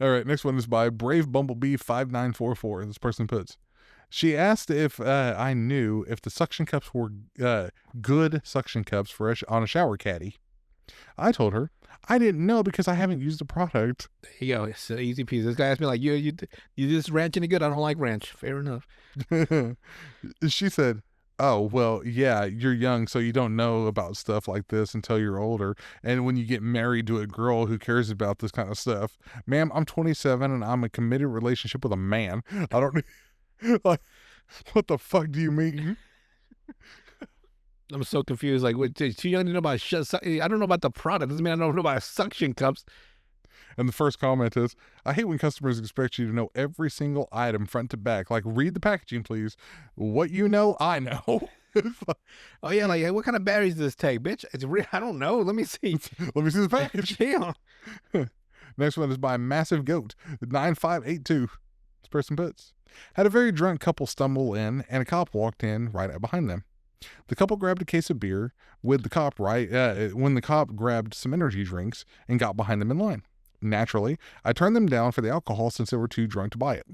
All right, next one is by Brave Bumblebee 5944. This person puts, she asked if I knew if the suction cups were good suction cups for on a shower caddy. I told her I didn't know because I haven't used the product. There you go. It's easy peasy. This guy asked me like, you this ranch any good? I don't like ranch. Fair enough. She said, oh, well, yeah, you're young, so you don't know about stuff like this until you're older. And when you get married to a girl who cares about this kind of stuff. Ma'am, I'm 27 and I'm in a committed relationship with a man. I don't like, what the fuck do you mean? I'm so confused. Like, too young to know about I don't know about the product. Doesn't mean I don't know about suction cups. And the first comment is, I hate when customers expect you to know every single item front to back. Like, read the packaging, please. What you know, I know. Oh, yeah, like, what kind of batteries does this take? Bitch, I don't know. Let me see. Let me see the package. Yeah. Next one is by Massive Goat, 9582. This person puts, had a very drunk couple stumble in, and a cop walked in right up behind them. The couple grabbed a case of beer with the cop when the cop grabbed some energy drinks and got behind them in line. Naturally, I turned them down for the alcohol since they were too drunk to buy it.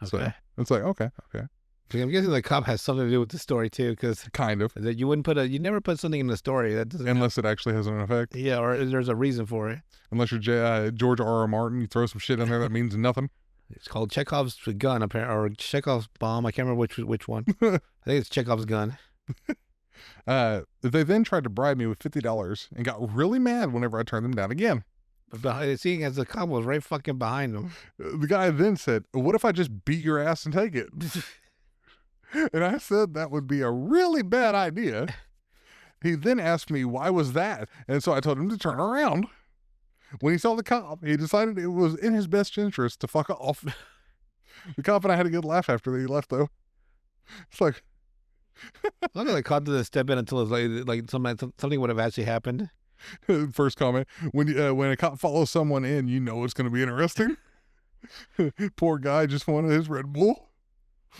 Okay. So it's like, okay. I'm guessing the cop has something to do with the story too, because Kind of. that you never put something in the story that doesn't. Unless it actually has an effect. Yeah, or there's a reason for it. Unless you're George R.R. Martin, you throw some shit in there that means nothing. It's called Chekhov's gun, apparently, or Chekhov's bomb. I can't remember which one. I think it's Chekhov's gun. They then tried to bribe me with $50 and got really mad whenever I turned them down again. But seeing as the cop was right fucking behind him. The guy then said, what if I just beat your ass and take it? And I said that would be a really bad idea. He then asked me, why was that? And so I told him to turn around. When he saw the cop, he decided it was in his best interest to fuck off. The cop and I had a good laugh after he left, though. It's like... Luckily, the cop didn't step in until it was like something would have actually happened. First comment, when a cop follows someone in, you know it's going to be interesting. Poor guy just wanted his Red Bull.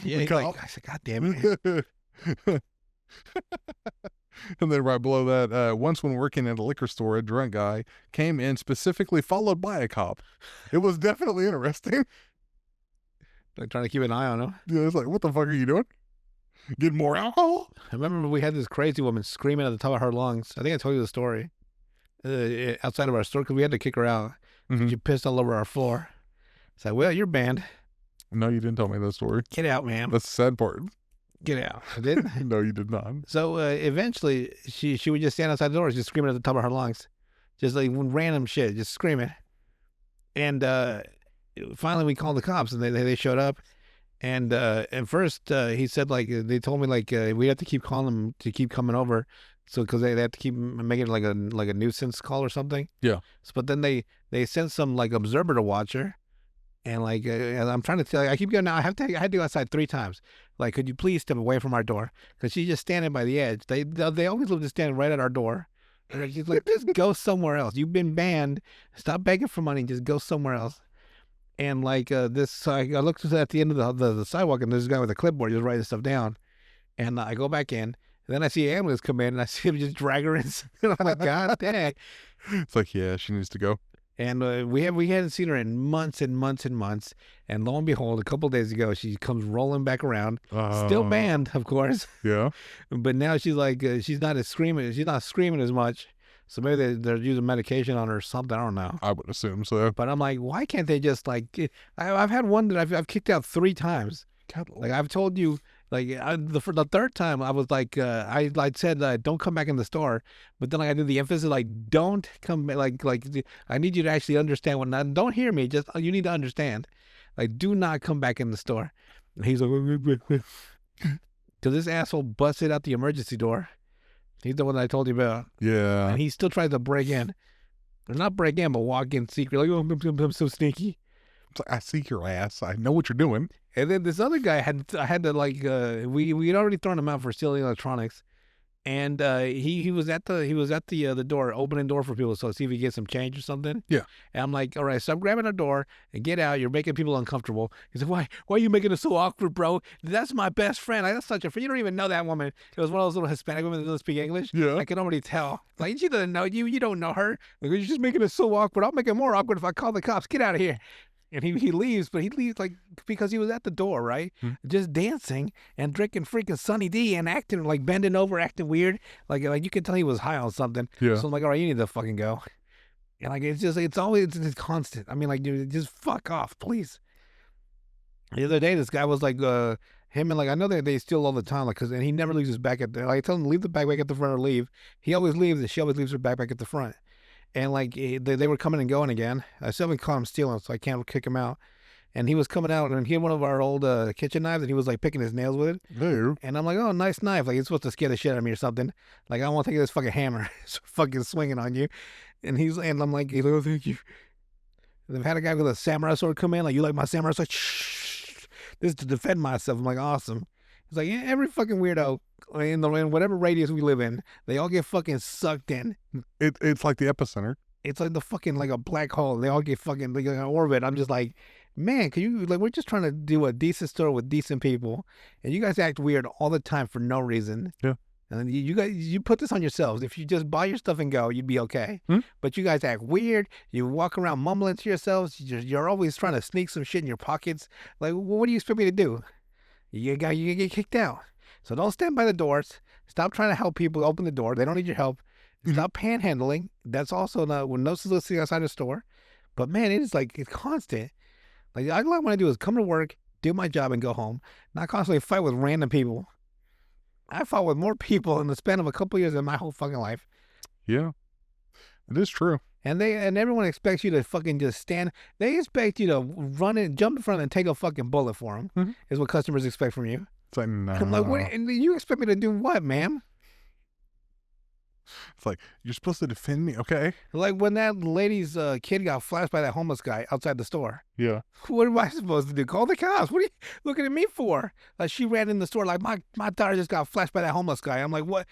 Yeah, he's like, I said, God damn it. And then right below that, once when working at a liquor store, a drunk guy came in specifically followed by a cop. It was definitely interesting. Like trying to keep an eye on him. Yeah, it's like, what the fuck are you doing? Get more alcohol? I remember we had this crazy woman screaming at the top of her lungs. I think I told you the story. Outside of our store because we had to kick her out. Mhm. She pissed all over our floor. It's like, well, you're banned. No, you didn't tell me that story. Get out, ma'am. That's the sad part. Get out. I did. No, you did not. So eventually, she would just stand outside the door, just screaming at the top of her lungs, just like random shit, just screaming. And finally, we called the cops, and they showed up. And at first, he said like they told me like we have to keep calling them to keep coming over, so because they have to keep making it like a nuisance call or something. Yeah. So, but then they sent some like observer to watch her. And like I'm trying to tell you, I keep going now. I had to go outside 3 times. Like, could you please step away from our door? Because she's just standing by the edge. They always love to stand right at our door. And she's like, just go somewhere else. You've been banned. Stop begging for money. Just go somewhere else. And like I looked at the end of the sidewalk, and there's a guy with a clipboard just writing stuff down. And I go back in, and then I see an ambulance come in, and I see him just drag her in. And I'm like, God dang. It's like, yeah, she needs to go. And we hadn't seen her in months and months and months. And lo and behold, a couple of days ago, she comes rolling back around, still banned, of course. Yeah. But now she's like, she's not screaming as much. So maybe they're using medication on her or something. I don't know. I would assume so. But I'm like, why can't they just like? I've had one that I've kicked out 3 times. Like I've told you, like for the 3rd time, I was like, I said, don't come back in the store. But then I did the emphasis, like, don't come, like I need you to actually understand what. Not, don't hear me. Just you need to understand. Like, do not come back in the store. And he's like, because this asshole busted out the emergency door. He's the one that I told you about. Yeah. And he still tries to break in. Or not break in, but walk in secretly. Like, oh, I'm so sneaky. It's like, I see your ass. I know what you're doing. And then this other guy I had to like we had already thrown him out for stealing electronics, and he was at the door, opening door for people, so see if he gets some change or something. Yeah. And I'm like, all right, stop grabbing a door and get out. You're making people uncomfortable. He said, why are you making it so awkward, bro? That's my best friend. That's such a friend. You don't even know that woman. It was one of those little Hispanic women that doesn't speak English. Yeah. I can already tell. Like, she doesn't know you. You don't know her. Like, you're just making it so awkward. I'll make it more awkward if I call the cops. Get out of here. And he leaves, but he leaves like because he was at the door, right? Just dancing and drinking freaking Sunny D and acting like bending over, acting weird. Like you can tell he was high on something. Yeah. So I'm like, all right, you need to fucking go. And like it's constant. I mean, like, dude, just fuck off, please. The other day, this guy was like, him and like I know they steal all the time, like and he never leaves his back at the. Like I tell him to leave the backpack at the front or leave. He always leaves, and she always leaves her backpack at the front. And like they were coming and going again. I said we caught him stealing, so I can't kick him out. And he was coming out, and he had one of our old kitchen knives, and he was like picking his nails with it. No. And I'm like, oh, nice knife. Like, it's supposed to scare the shit out of me or something. Like, I don't want to take this fucking hammer. It's fucking swinging on you. And I'm like, oh, thank you. And I've had a guy with a samurai sword come in, like, you like my samurai sword? Shh. This is to defend myself. I'm like, awesome. It's like, yeah, every fucking weirdo in whatever radius we live in, they all get fucking sucked in. It's like the epicenter. It's like the fucking, like a black hole. They all get fucking, like an orbit. I'm just like, man, can you, like, we're just trying to do a decent store with decent people, and you guys act weird all the time for no reason. Yeah. And you guys, you put this on yourselves. If you just buy your stuff and go, you'd be okay. But you guys act weird. You walk around mumbling to yourselves. You're always trying to sneak some shit in your pockets. Like, what do you expect me to do? You get kicked out. So don't stand by the doors. Stop trying to help people open the door. They don't need your help. Stop panhandling. That's also no soliciting outside the store. But man, it's constant. Like, all I want to do is come to work, do my job, and go home. Not constantly fight with random people. I fought with more people in the span of a couple of years than my whole fucking life. Yeah, it is true. And everyone expects you to fucking just stand. They expect you to run in, jump in front and take a fucking bullet for them. Is what customers expect from you. It's like, no. I'm like, what? And you expect me to do what, ma'am? It's like, you're supposed to defend me, okay? Like when that lady's kid got flashed by that homeless guy outside the store. Yeah. What am I supposed to do? Call the cops? What are you looking at me for? Like, she ran in the store like, my daughter just got flashed by that homeless guy. I'm like, what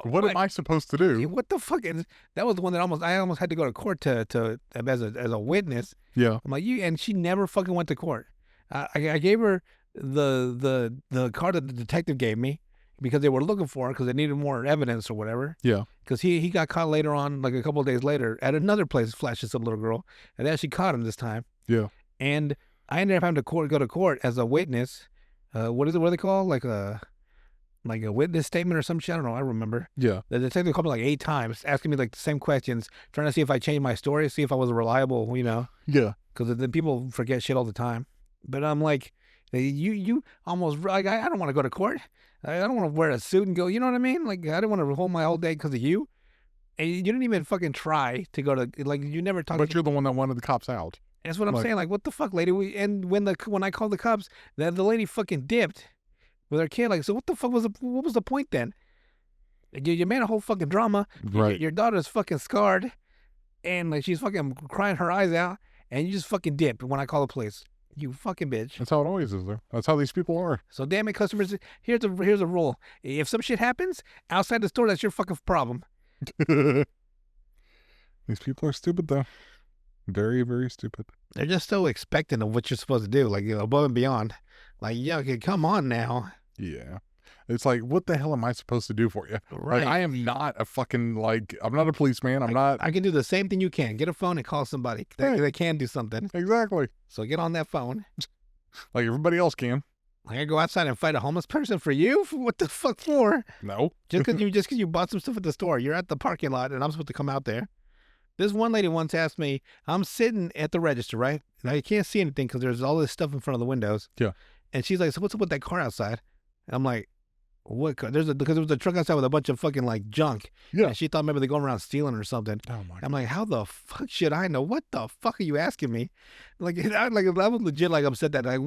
am I supposed to do? What the fuck is that? Was the one that I almost had to go to court to as a witness. Yeah. I'm like, and she never fucking went to court. I gave her the card that the detective gave me. because they were looking for him because they needed more evidence or whatever. Yeah. Because he got caught later on, like a couple of days later, at another place flashing some little girl, and they actually caught him this time. Yeah. And I ended up having to go to court as a witness. What is it? What are they called? Like a witness statement or some shit. I don't know. I remember. Yeah. The detective called me like 8 times, asking me like the same questions, trying to see if I changed my story, see if I was reliable. Yeah. Because the people forget shit all the time. But I'm like, you almost like I don't want to go to court. I don't want to wear a suit and go. You know what I mean? Like I don't want to hold my whole day because of you. And you didn't even fucking try to go to like you never talked. But you're the one that wanted the cops out. That's what I'm saying. Like what the fuck, lady? And when I called the cops, the lady fucking dipped with her kid. Like so, what the fuck what was the point then? You made a whole fucking drama. Right. Your daughter's fucking scarred, and like she's fucking crying her eyes out, and you just fucking dip when I call the police. You fucking bitch. That's how it always is, though. That's how these people are. So damn it, customers. Here's a rule. If some shit happens outside the store, that's your fucking problem. These people are stupid, though. Very, very stupid. They're just so expectant of what you're supposed to do, like above and beyond. Like, yeah, okay, come on now. Yeah. It's like, what the hell am I supposed to do for you? Right. Like, I am not a fucking, like, I'm not a policeman. I'm not. I can do the same thing you can. Get a phone and call somebody. They can do something. Exactly. So get on that phone. Like everybody else can. Like I go outside and fight a homeless person for you? What the fuck for? No. Just because you bought some stuff at the store. You're at the parking lot and I'm supposed to come out there. This one lady once asked me, I'm sitting at the register, right? And I can't see anything because there's all this stuff in front of the windows. Yeah. And she's like, so what's up with that car outside? And I'm like, what car? Because there was a truck outside with a bunch of fucking like junk. Yeah. And she thought maybe they're going around stealing or something. Oh my God. I'm like, how the fuck should I know? What the fuck are you asking me? Like, I was legit like upset that like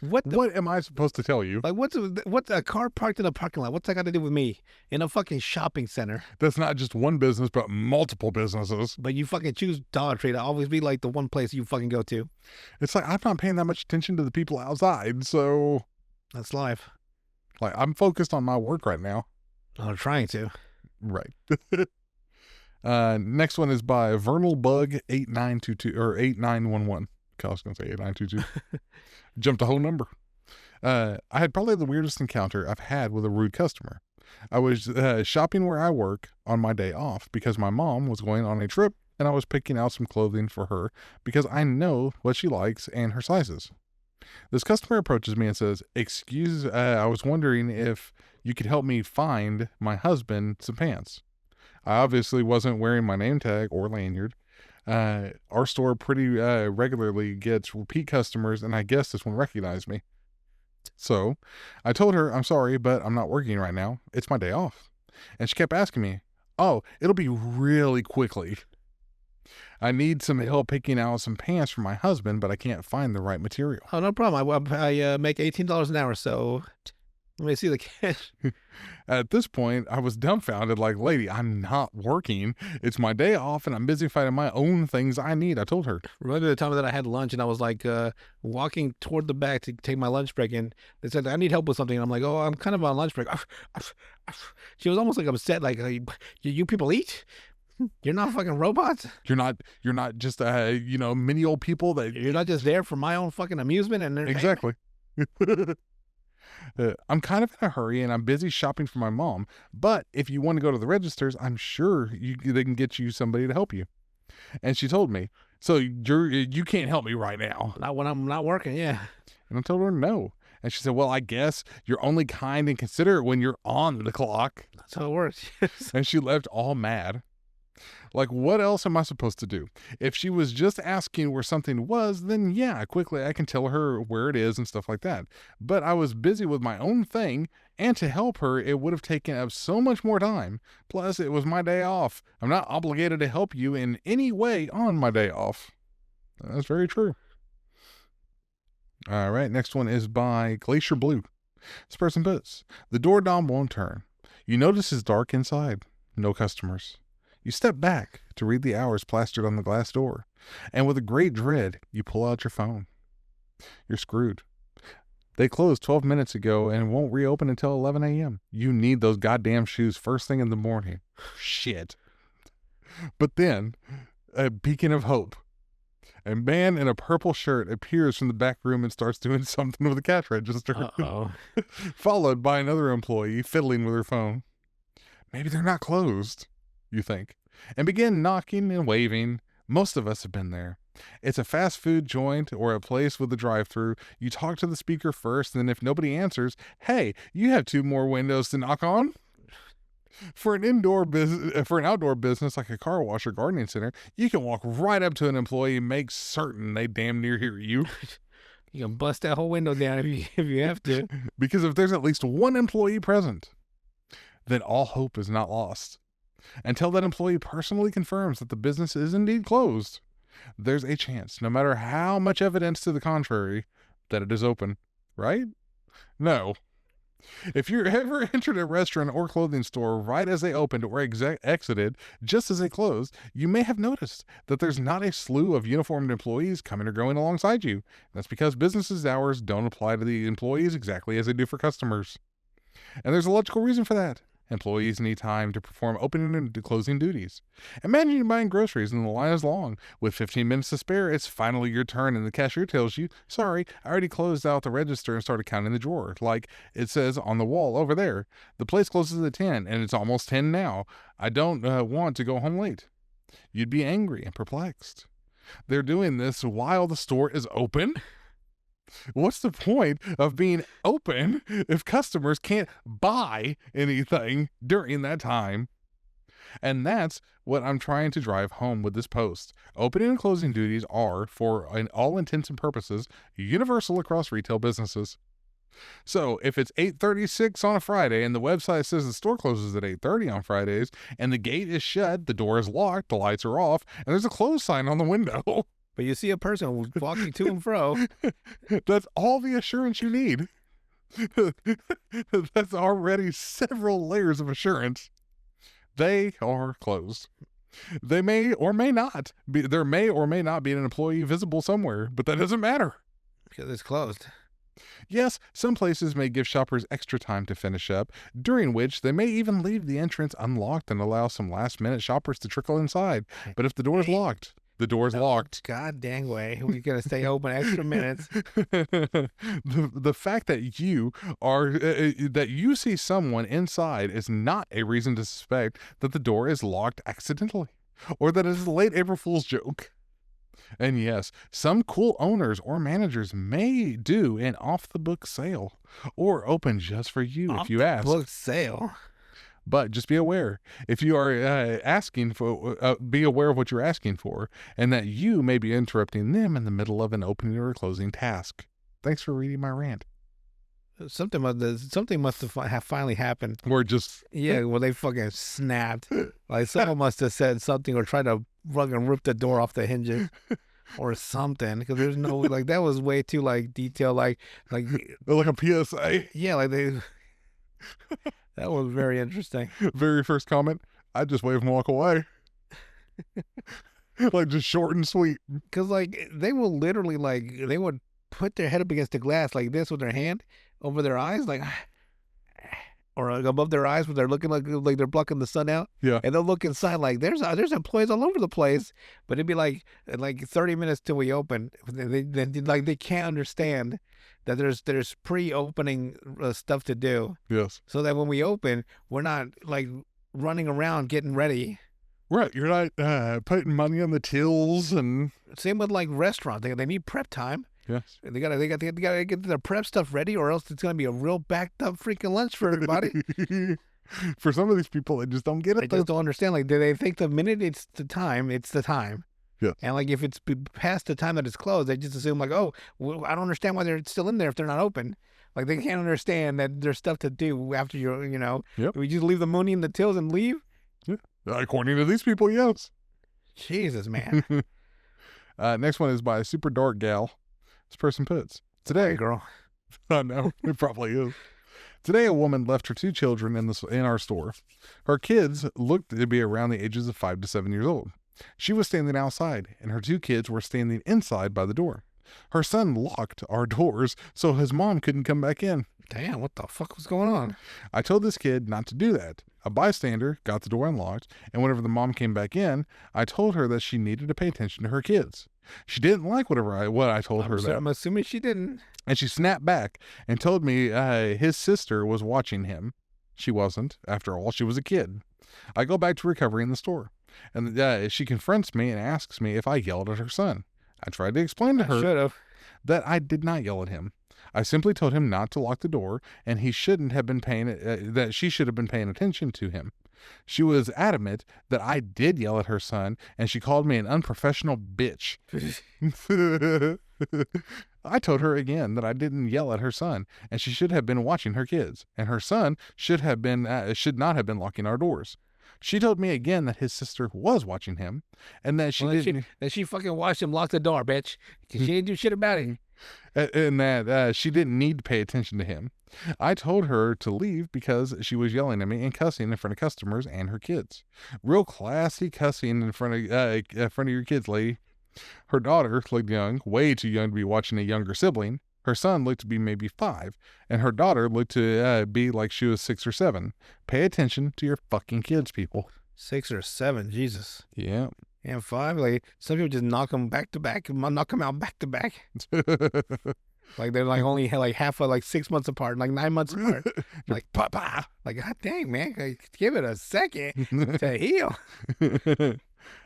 what am I supposed to tell you? Like what's a car parked in a parking lot? What's that got to do with me in a fucking shopping center? That's not just one business, but multiple businesses. But you fucking choose Dollar Tree to always be like the one place you fucking go to. It's like I'm not paying that much attention to the people outside, so That's life. like I'm focused on my work right now. I'm trying to. Right. Next one is by Vernal Bug 8922 or 8911. I was gonna say 8922. Jumped a whole number. I had probably the weirdest encounter I've had with a rude customer. I was shopping where I work on my day off because my mom was going on a trip and I was picking out some clothing for her because I know what she likes and her sizes. This customer approaches me and says, "Excuse, I was wondering if you could help me find my husband some pants." I obviously wasn't wearing my name tag or lanyard. Our store pretty regularly gets repeat customers, and I guess this one recognized me. So I told her, "I'm sorry, but I'm not working right now. It's my day off." And she kept asking me, "Oh, it'll be really quickly. I need some help picking out some pants for my husband, but I can't find the right material." Oh, no problem. I make $18 an hour, so let me see the cash. At this point, I was dumbfounded, like, "Lady, I'm not working. It's my day off, and I'm busy finding my own things I need," I told her. Remember the time that I had lunch and I was like walking toward the back to take my lunch break, and they said, "I need help with something." And I'm like, "Oh, I'm kind of on lunch break." She was almost like upset, like, you people eat? You're not fucking robots? You're not just, mini old people that... You're not just there for my own fucking amusement and Exactly. I'm kind of in a hurry and I'm busy shopping for my mom, but if you want to go to the registers, I'm sure they can get you somebody to help you. And she told me, "So you can't help me right now?" Not when I'm not working, yeah. And I told her no. And she said, "Well, I guess you're only kind and considerate when you're on the clock." That's how it works. And she left all mad. Like, what else am I supposed to do? If she was just asking where something was, then yeah, quickly I can tell her where it is and stuff like that. But I was busy with my own thing, and to help her, it would have taken up so much more time. Plus, it was my day off. I'm not obligated to help you in any way on my day off. That's very true. All right, next one is by Glacier Blue. This person puts, "The doorknob won't turn. You notice it's dark inside. No customers. You step back to read the hours plastered on the glass door, and with a great dread, you pull out your phone. You're screwed. They closed 12 minutes ago and won't reopen until 11 a.m. You need those goddamn shoes first thing in the morning." Shit. But then, a beacon of hope. A man in a purple shirt appears from the back room and starts doing something with the cash register, Uh-oh. followed by another employee fiddling with her phone. Maybe they're not closed, you think, and begin knocking and waving. Most of us have been there. It's a fast food joint or a place with a drive-thru. You talk to the speaker first, and then if nobody answers, hey, you have 2 more windows to knock on. For an outdoor business like a car wash or gardening center, you can walk right up to an employee and make certain they damn near hear you. You can bust that whole window down if you have to. Because if there's at least one employee present, then all hope is not lost. Until that employee personally confirms that the business is indeed closed, there's a chance, no matter how much evidence to the contrary, that it is open. Right? No. If you ever entered a restaurant or clothing store right as they opened or exited just as they closed, you may have noticed that there's not a slew of uniformed employees coming or going alongside you. That's because business hours don't apply to the employees exactly as they do for customers. And there's a logical reason for that. Employees need time to perform opening and closing duties. Imagine you're buying groceries and the line is long. With 15 minutes to spare, it's finally your turn and the cashier tells you, sorry, I already closed out the register and started counting the drawer. Like it says on the wall over there. The place closes at 10 and it's almost 10 now. I don't want to go home late. You'd be angry and perplexed. They're doing this while the store is open? What's the point of being open if customers can't buy anything during that time? And that's what I'm trying to drive home with this post. Opening and closing duties are, for all intents and purposes, universal across retail businesses. So if it's 8:36 on a Friday and the website says the store closes at 8:30 on Fridays and the gate is shut, the door is locked, the lights are off, and there's a close sign on the window. But you see a person walking to and fro. That's all the assurance you need. That's already several layers of assurance. They are closed. They may or may not be, there may or may not be an employee visible somewhere, but that doesn't matter. Because it's closed. Yes, some places may give shoppers extra time to finish up, during which they may even leave the entrance unlocked and allow some last-minute shoppers to trickle inside. But if the door is locked, the door's locked. God dang way. We gotta stay open extra minutes. The fact that you see someone inside is not a reason to suspect that the door is locked accidentally or that it is a late April Fool's joke. And yes, some cool owners or managers may do an off-the-book sale or open just for you if you ask. Off-the-book sale? But just be aware, if you are asking for, be aware of what you're asking for, and that you may be interrupting them in the middle of an opening or closing task. Thanks for reading my rant. Something must have finally happened. Or just well, they fucking snapped. Like someone must have said something or tried to fucking rip the door off the hinges or something. Because there's no like that was way too like detailed. Like a PSA. Yeah, like they. That was very interesting. Very first comment, I just wave and walk away. Like just short and sweet. Because like they will literally they would put their head up against the glass like this with their hand over their eyes, like, or like above their eyes where they're looking like they're blocking the sun out. Yeah. And they'll look inside like there's employees all over the place, but it'd be like 30 minutes till we open. They can't understand that there's pre-opening stuff to do. Yes. So that when we open, we're not like running around getting ready. Right. You're not putting money on the tills and. Same with like restaurants. They need prep time. Yes. They gotta get their prep stuff ready, or else it's gonna be a real backed up freaking lunch for everybody. For some of these people, they just don't get it. They just don't understand. Like, they think the minute it's the time, it's the time. Yes. And like if it's past the time that it's closed, they just assume like, oh, well, I don't understand why they're still in there if they're not open. Like they can't understand that there's stuff to do after Yep. We just leave the money in the tills and leave. Yeah. According to these people, yes. Jesus, man. Next one is by Super Dark Gal. This person puts, today, Hi, girl. I know, it probably is. Today, a woman left her 2 children in our store. Her kids looked to be around the ages of 5 to 7 years old. She was standing outside, and her 2 kids were standing inside by the door. Her son locked our doors so his mom couldn't come back in. Damn, what the fuck was going on? I told this kid not to do that. A bystander got the door unlocked, and whenever the mom came back in, I told her that she needed to pay attention to her kids. She didn't like what I told her that, I'm assuming she didn't. and she snapped back and told me his sister was watching him. She wasn't. After all, she was a kid. I go back to recovery in the store, and she confronts me and asks me if I yelled at her son. I tried to explain to her Should have. that I did not yell at him. I simply told him not to lock the door, and he shouldn't have been paying that she should have been paying attention to him. She was adamant that I did yell at her son, and she called me an unprofessional bitch. I told her again that I didn't yell at her son, and she should have been watching her kids, and her son should not have been locking our doors. She told me again that his sister was watching him, and that she fucking watched him lock the door, bitch. 'Cause she didn't do shit about it. and that she didn't need to pay attention to him. I told her to leave because she was yelling at me and cussing in front of customers and her kids. Real classy cussing in front of your kids, lady. Her daughter looked young, way too young to be watching a younger sibling. Her son looked to be maybe 5, and her daughter looked to be like she was 6 or 7. Pay attention to your fucking kids, people. 6 or 7, Jesus. Yeah. And 5, like some people just knock them back to back, knock them out back to back. Like they're like only like half of like 6 months apart, like 9 months apart. Like papa, like god dang man, like, give it a second to heal.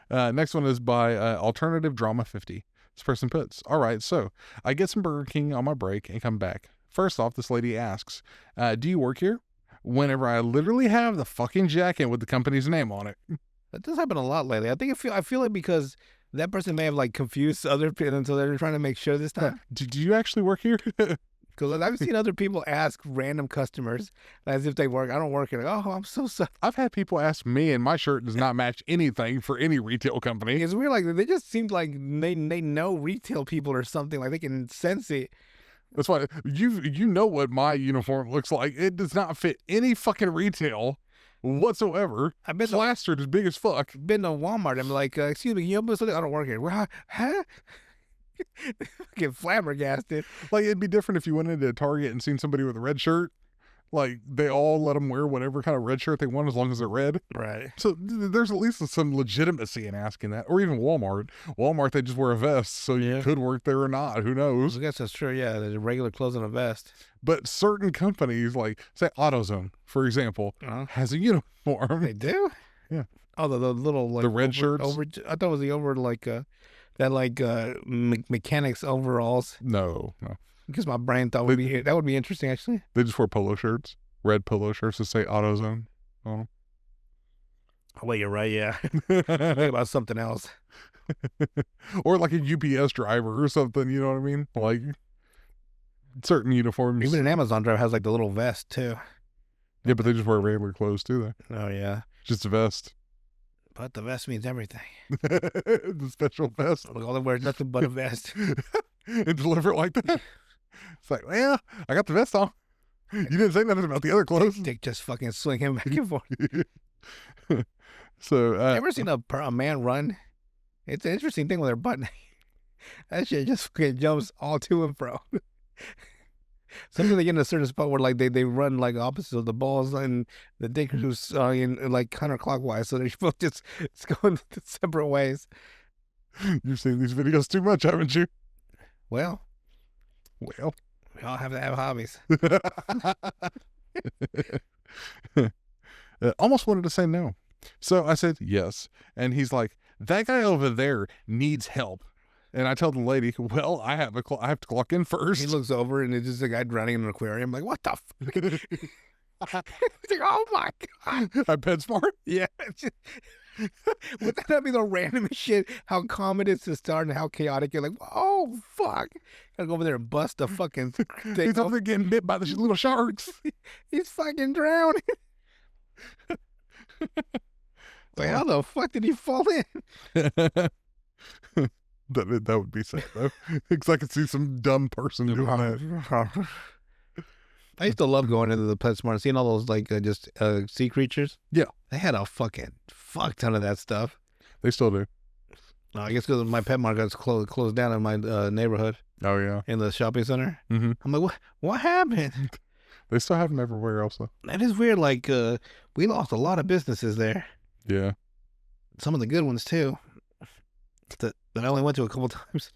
Next one is by Alternative Drama 50. This person puts, all right, so I get some Burger King on my break and come back. First off, this lady asks, do you work here? Whenever I literally have the fucking jacket with the company's name on it. That does happen a lot lately. I feel like because that person may have like confused other people, and so they're trying to make sure this time. Do you actually work here? Because I've seen other people ask random customers as if they work. I don't work here. Like, oh, I'm so sorry. I've had people ask me, and my shirt does not match anything for any retail company. It's weird. Like they just seem like they know retail people or something. Like they can sense it. That's why you know what my uniform looks like. It does not fit any fucking retail whatsoever. I've been plastered as big as fuck. Been to Walmart. I'm like, excuse me, can you open something? I don't work here. Well, huh? Get flabbergasted. Like it'd be different if you went into a Target and seen somebody with a red shirt. Like they all let them wear whatever kind of red shirt they want as long as they're red. Right. So there's at least some legitimacy in asking that. Or even Walmart. Walmart, they just wear a vest, so you could work there or not. Who knows? I guess that's true. Yeah, there's regular clothes and a vest. But certain companies, like say AutoZone, for example, has a uniform. They do. Yeah. Oh, the little like the red shirts. I thought it was the over like that like mechanics overalls. No. Because my brain thought that would be interesting actually. They just wear polo shirts, red polo shirts that say AutoZone on them. Oh, well, you're right. Yeah. Think about something else. Or like a UPS driver or something. You know what I mean? Like certain uniforms. Even an Amazon driver has like the little vest too. Yeah, but they just wear regular clothes too. Oh yeah. Just a vest. But the vest means everything. The special vest. All they wear is nothing but a vest. And deliver it like that. It's like, well, I got the vest on. You didn't say nothing about the other clothes. Dick just fucking swing him back and forth. So, ever seen a man run? It's an interesting thing with their butt. That shit just fucking jumps all to and fro. Sometimes they get in a certain spot where like they run like opposite of the balls and the dick who's in like counterclockwise, so they're both just going separate ways. You've seen these videos too much, haven't you? Well, we all have to have hobbies. Almost wanted to say no. So I said yes. And he's like, that guy over there needs help. And I tell the lady, well, I have to clock in first. He looks over and it's just a guy drowning in an aquarium. I'm like, what the fuck? He's like, oh my God. I PetSmart? Yeah. Would that be the random shit? How calm it is to start and how chaotic you're like, oh fuck. Gotta go over there and bust the fucking thing. He's over there getting bit by the little sharks. He's fucking drowning. Like, how the fuck did he fall in? That would be sad though. Because I could see some dumb person doing that. I used to love going into the PetSmart and seeing all those like just sea creatures. Yeah. They had a fucking fuck ton of that stuff. They still do. I guess because my pet market got closed down in my neighborhood. Oh yeah. In the shopping center. Mm-hmm. I'm like, what happened? They still have them everywhere else, though. That is weird. Like, we lost a lot of businesses there. Yeah. Some of the good ones too. That I only went to a couple times.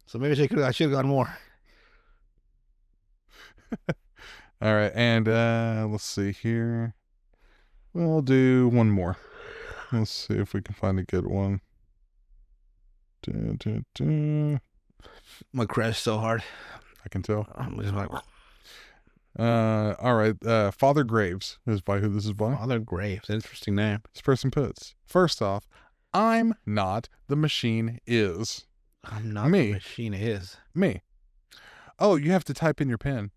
So maybe I should have gone more. All right, and let's see here. We'll do one more. Let's see if we can find a good one. I'm gonna crash so hard. I can tell. I'm just like, all right. Father Graves is by who this is by. Father Graves. Interesting name. This person puts, first off, I'm not, the machine is. I'm not Me. the machine is. Me. Oh, you have to type in your pen.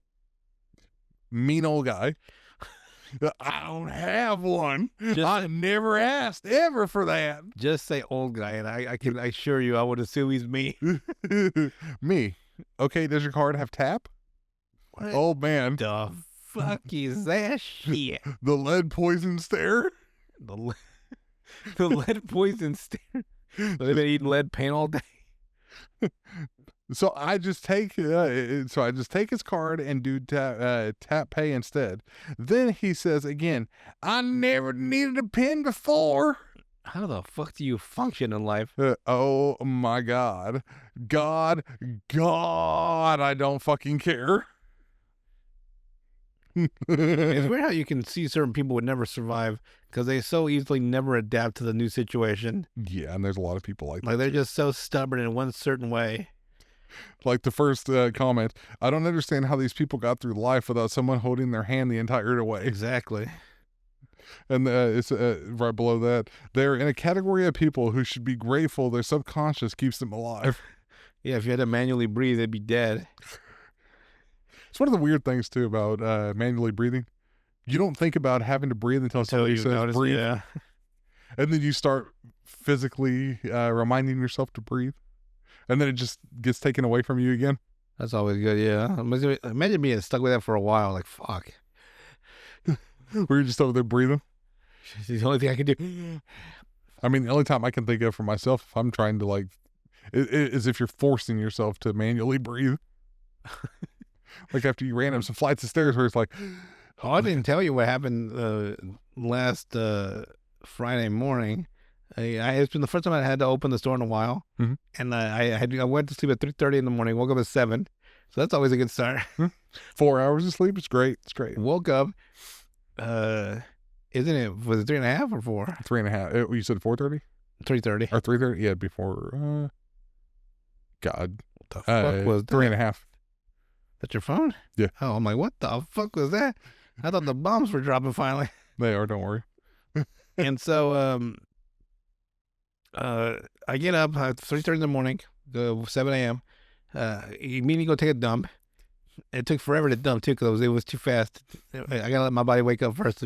Mean old guy. I don't have one. I never asked ever for that. Just say old guy, and I can assure you, I would assume he's me. Me. Okay, does your card have tap? What Old man. the fuck is that shit? The lead poison stare. The lead poison stare. They've been eating lead paint all day. So I just take his card and do tap pay instead. Then he says again, I never needed a pen before. How the fuck do you function in life? Oh my God, God, I don't fucking care. It's weird how you can see certain people would never survive because they so easily never adapt to the new situation. Yeah, and there's a lot of people like that. Like they're just so stubborn in one certain way. Like the first comment, I don't understand how these people got through life without someone holding their hand the entire way. Exactly. And it's right below that. They're in a category of people who should be grateful their subconscious keeps them alive. Yeah, if you had to manually breathe, they'd be dead. It's one of the weird things, too, about manually breathing. You don't think about having to breathe until somebody says breathe. Yeah. And then you start physically reminding yourself to breathe. And then it just gets taken away from you again. That's always good, yeah. Imagine being stuck with that for a while. Like, fuck. Where you're just over there breathing. It's the only thing I can do. I mean, the only time I can think of for myself, if I'm trying to, like, is if you're forcing yourself to manually breathe. Like after you ran up some flights of stairs where it's like... Oh, I didn't tell you what happened last Friday morning. It's been the first time I had to open the store in a while. Mm-hmm. And I went to sleep at 3:30 in the morning, woke up at 7. So that's always a good start. 4 hours of sleep, it's great. It's great. Woke up, was it 3.5 or 4? 3.5. You said 4:30? 3:30. Or 3:30? Yeah, before, God. What the fuck was that? 3.5. That's your phone? Yeah. Oh, I'm like, what the fuck was that? I thought the bombs were dropping finally. They are, don't worry. And so, I get up at 3:30 in the morning, 7 a.m. Immediately go take a dump. It took forever to dump too because it was too fast. I gotta let my body wake up first.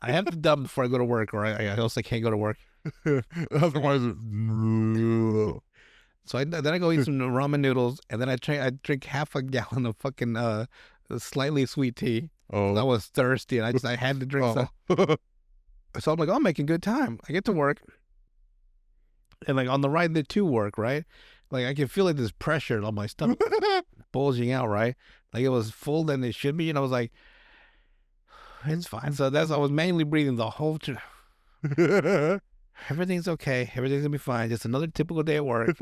I have to dump before I go to work, or I also can't go to work. Otherwise, so then I go eat some ramen noodles, and then I drink half a gallon of fucking slightly sweet tea. Oh, I was thirsty, and I had to drink some. So I'm like, oh, I'm making good time. I get to work, and like on the ride to work, right? Like I can feel like this pressure on my stomach bulging out, right? Like it was full than it should be, and I was like, it's fine. So I was manually breathing the whole time. Everything's okay. Everything's gonna be fine. Just another typical day at work.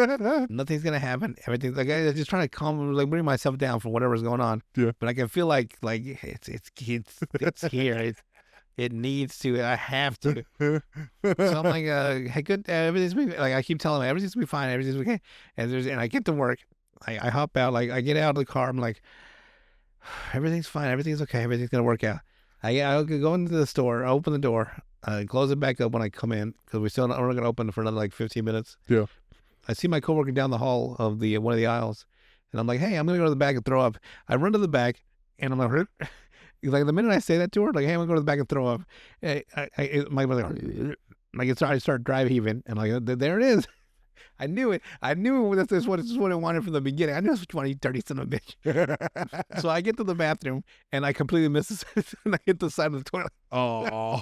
Nothing's gonna happen. Everything's like I was just trying to bring myself down from whatever's going on. Yeah. But I can feel like it's here. It needs to. I have to. So I'm like, hey, good. Everything's gonna be, like I keep telling me everything's gonna be fine. Everything's okay. And I get to work. I hop out. Like I get out of the car. I'm like, everything's fine. Everything's okay. Everything's gonna work out. I go into the store. I open the door. Close it back up when I come in because we're not gonna open it for another like 15 minutes. Yeah. I see my coworker down the hall of one of the aisles, and I'm like, hey, I'm gonna go to the back and throw up. I run to the back, and I'm like. Like the minute I say that to her, like, hey, I'm gonna go to the back and throw up. I start dry heaving, and like there it is. I knew it. I knew this is what I wanted from the beginning. I knew that's what you want, you dirty son of a bitch. So I get to the bathroom, and I completely miss it, and I hit the side of the toilet. Oh,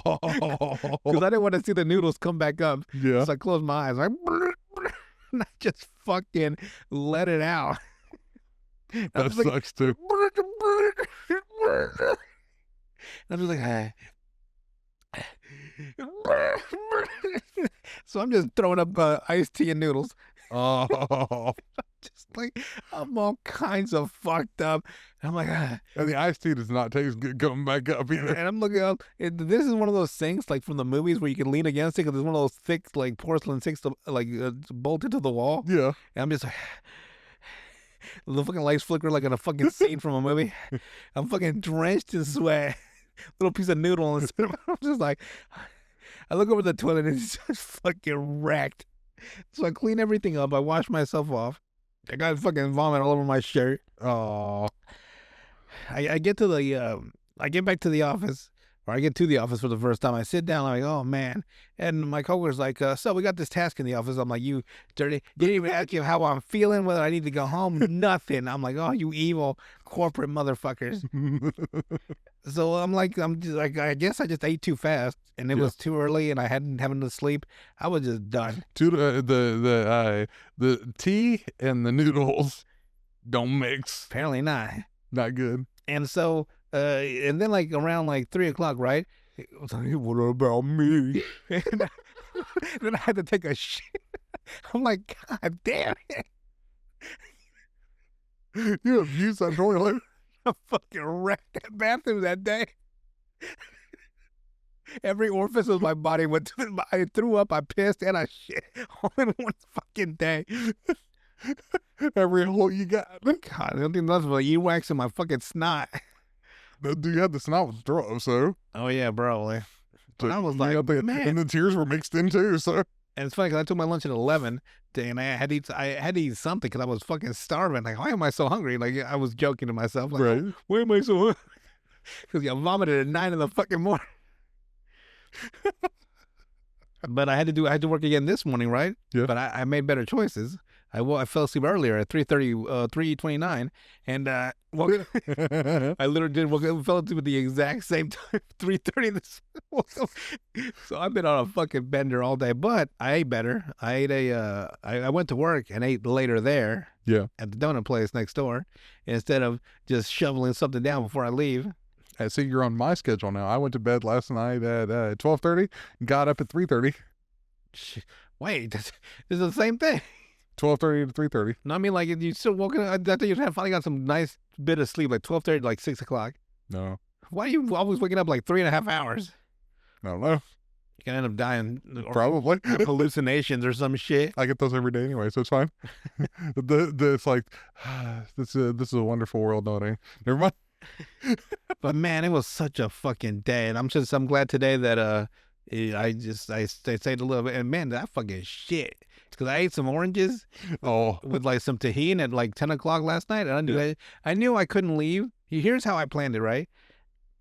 because I didn't want to see the noodles come back up. Yeah. So I closed my eyes, like, and I just fucking let it out. That sucks too. I'm just like, so I'm just throwing up iced tea and noodles. Oh, Just like I'm all kinds of fucked up. I'm like, and the iced tea does not taste good coming back up either. and I'm looking up. This is one of those sinks like from the movies where you can lean against it because it's one of those thick like porcelain sinks like bolted to the wall. Yeah. And I'm just like, the fucking lights flicker like in a fucking scene from a movie. I'm fucking drenched in sweat. Little piece of noodle and I'm just like, I look over the toilet and it's just fucking wrecked. So I clean everything up. I wash myself off. I got fucking vomit all over my shirt. Oh, I get to the I get back to the office, or I get to the office for the first time. I sit down. I'm like, oh man, and my coworker's like, so we got this task in the office. I'm like, you dirty. Didn't even ask you how I'm feeling, whether I need to go home. Nothing. I'm like, oh, you evil corporate motherfuckers. So I'm like, I guess I just ate too fast, and it was too early, and I hadn't having to sleep. I was just done. the tea and the noodles don't mix. Apparently not. Not good. And so, and then like around like 3 o'clock, right? It was like, what about me? And then I had to take a shit. I'm like, God damn it. You abused that toilet. I fucking wrecked that bathroom that day. Every orifice of my body went to I threw up, I pissed, and I shit all in one fucking day. Every hole you got. God, I don't think nothing but earwax in my fucking snot. Do you have the snot with throw? So Oh yeah, bro. Like, so I was you like, got the, man. and the tears were mixed in too. So And it's funny because I took my lunch at 11, and I had to eat something because I was fucking starving. Like, why am I so hungry? Like, I was joking to myself. Like, right. why am I so hungry? Because I vomited at 9 in the fucking morning. But I had to work again this morning, right? Yeah. But I made better choices. I fell asleep earlier at 3:30, 3:29, and I literally fell asleep at the exact same time, 3:30. So I've been on a fucking bender all day, but I ate better. I ate I went to work and ate later there. Yeah. At the donut place next door, instead of just shoveling something down before I leave. I see you're on my schedule now. I went to bed last night at 12:30, got up at 3:30. Wait, this is the same thing. 12:30 to 3:30. No, I mean, like, you still woken up. I thought you had finally got some nice bit of sleep, like 12:30 to like 6 o'clock. No, Why are you always waking up like 3.5 hours? I don't know. You're gonna end up dying. Or Probably. hallucinations or some shit. I get those every day anyway, so it's fine. It's like this is a wonderful world. No, it ain't. Never mind. But man, it was such a fucking day, and I'm glad today that I stayed a little bit, and man, that fucking shit. Because I ate some oranges Oh, with like some tahini at like 10 o'clock last night, and I knew I couldn't leave. Here's how I planned it, right?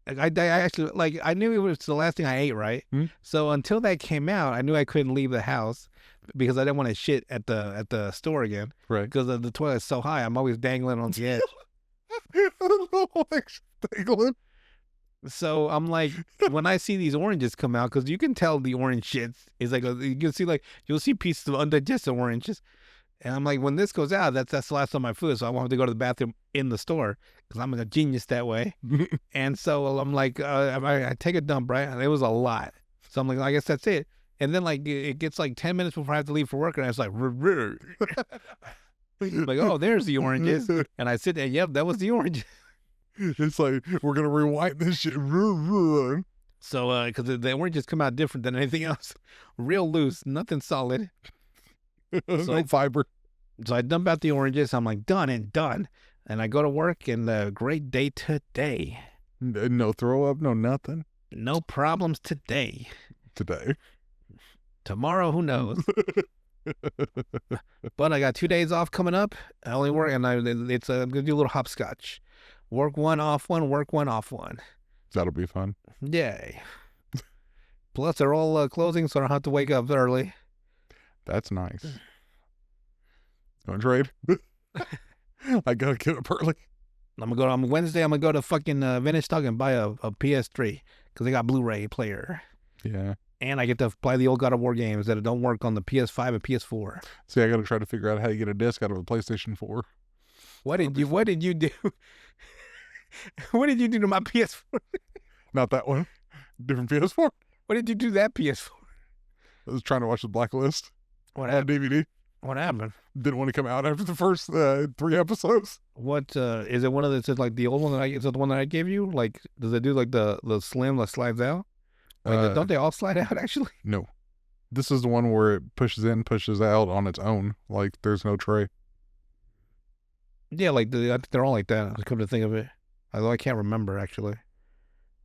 I actually, like, I knew it was the last thing I ate, right? So until that came out, I knew I couldn't leave the house because I didn't want to shit at the store again. right. Because the toilet's so high, I'm always dangling on the edge. Dangling. So I'm like, when I see these oranges come out, because you can tell the orange shit is like, you can see like, you'll see pieces of undigested oranges. And I'm like, when this goes out, that's the last of my food. So I won't have to go to the bathroom in the store because I'm a genius that way. And so I'm like, I take a dump, right? And it was a lot. So I'm like, I guess that's it. And then like, it gets like 10 minutes before I have to leave for work. And I was like, like, oh, there's the oranges. And I sit there, yep, that was the orange. It's like, we're going to rewind this shit. So, because the oranges come out different than anything else. Real loose, nothing solid. No fiber. So I dump out the oranges. I'm like, done and done. And I go to work, and great day today. No throw up, no nothing. No problems today. Today. Tomorrow, who knows? But I got 2 days off coming up. I only work, and I'm going to do a little hopscotch. Work one, off one, work one, off one. That'll be fun. Yay. Plus, they're all closing, so I don't have to wake up early. That's nice. Going to trade? I got to get up early. On Wednesday, I'm going to go to fucking Vintage Stock and buy a PS3 because they got Blu-ray player. Yeah. And I get to play the old God of War games that don't work on the PS5 and PS4. See, I got to try to figure out how you get a disc out of a PlayStation 4. What did you do? What did you do to my PS4? Not that one. Different PS4. What did you do to that PS4? I was trying to watch The Blacklist What on happened? DVD. What happened? Didn't want to come out after the first 3 episodes. What is it? One of the, is it like the old one that is it the one that I gave you? Like, does it do like the slim that slides out? Like, don't they all slide out actually? No. This is the one where it pushes in, pushes out on its own. Like, there's no tray. Yeah, like I think they're all like that. Come to think of it, although I can't remember actually.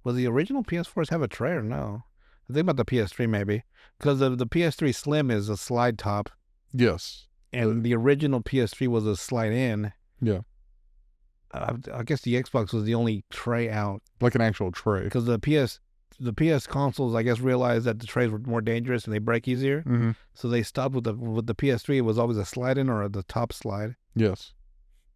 Was the original PS4s have a tray or no? I think about the PS3 maybe, because the PS3 Slim is a slide top, Yes. and the original PS3 was a slide in. Yeah. I guess the Xbox was the only tray out, Like an actual tray. because the PS consoles, I guess, realized that the trays were more dangerous and they break easier, Mm-hmm. so they stopped with the PS3. It was always a slide in or the top slide. Yes.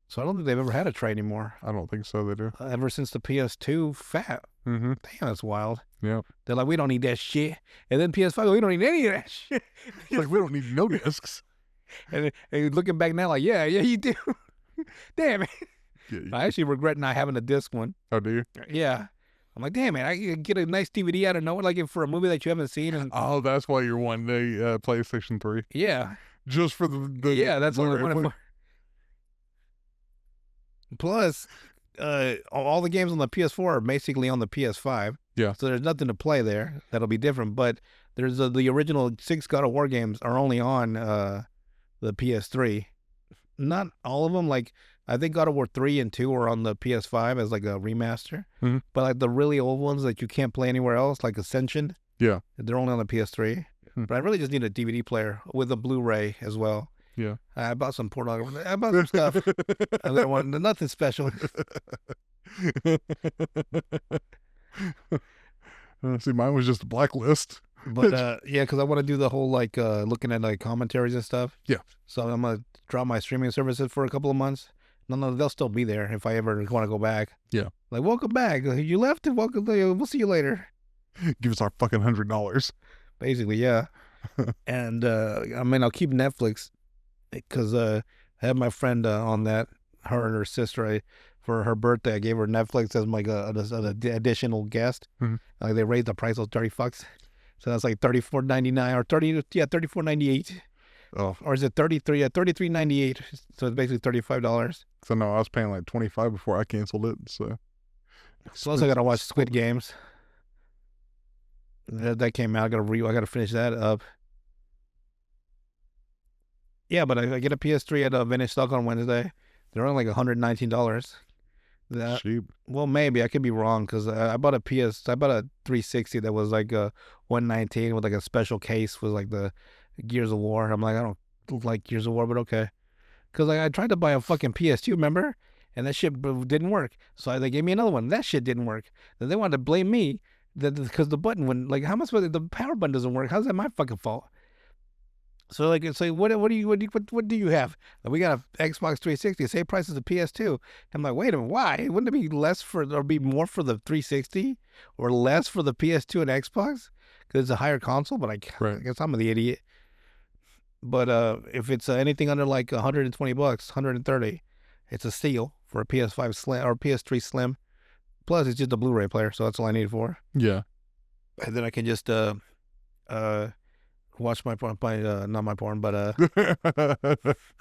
So I don't think they've ever had a tray anymore. I don't think so. They do. Ever since the PS2 fat. Mm-hmm. Damn, that's wild. Yeah. They're like, we don't need that shit. And then PS5, we don't need any of that shit. Like, we don't need no discs. And looking back now, like, yeah, you do. Damn it. Yeah. I actually regret not having a disc one. Oh, do you? Yeah. I'm like, damn it, I can get a nice DVD out of nowhere, like for a movie that you haven't seen. And Oh, that's why you're wanting a PlayStation 3. yeah. Just for the Yeah, that's what I Blu-ray wanted player. for. Plus, all the games on the PS4 are basically on the PS5. Yeah. So there's nothing to play there that'll be different. But there's the original 6 God of War games are only on the PS3. Not all of them. Like, I think God of War 3 and 2 are on the PS5 as like a remaster. Mhm. But like the really old ones that you can't play anywhere else, like Ascension, Yeah. they're only on the PS3. Hmm. But I really just need a DVD player with a Blu-ray as well. Yeah. I bought some pornography. I bought some stuff. I don't want nothing special. See, mine was just a Blacklist. But yeah, because I want to do the whole like looking at like commentaries and stuff. Yeah. So I'm gonna drop my streaming services for a couple of months. No, they'll still be there if I ever want to go back. Yeah. Like, welcome back. You left. Welcome. We'll see you later. Give us our fucking $100. Basically, yeah. And I mean, I'll keep Netflix because I had my friend on that. Her and her sister. For her birthday, I gave her Netflix as like an additional guest. Mhm. Like, they raised the price of $30. So that's like $34.99 or $34.98. Oh, Or is it 33? Yeah, $33.98. So it's basically $35. so no, I was paying like $25 before I canceled it. So Plus, I gotta watch Squid Games. That came out. I gotta finish that up. Yeah, but I get a PS3 at Vintage Stock on Wednesday. They're only like $119. cheap. Well, maybe I could be wrong because I bought a 360 that was like $119 with like a special case with like the Gears of War. I'm like, I don't like Gears of War, but okay. Because I tried to buy a fucking PS2, remember? And that shit didn't work. So they gave me another one. That shit didn't work. Then they wanted to blame me because the button wouldn't, like, how am I supposed to, the power button doesn't work? How's that my fucking fault? So like, it's like, what do you have? Like, we got a Xbox 360, same price as the PS2. I'm like, wait a minute, why? Wouldn't it be less or be more for the 360 or less for the PS2 and Xbox? Because it's a higher console, but I guess I'm the idiot. But if it's anything under like $120, $130, it's a steal for a PS5 Slim or PS3 Slim. Plus, it's just a Blu-ray player, so that's all I need it for. Yeah. And then I can just watch my porn, not my porn, but all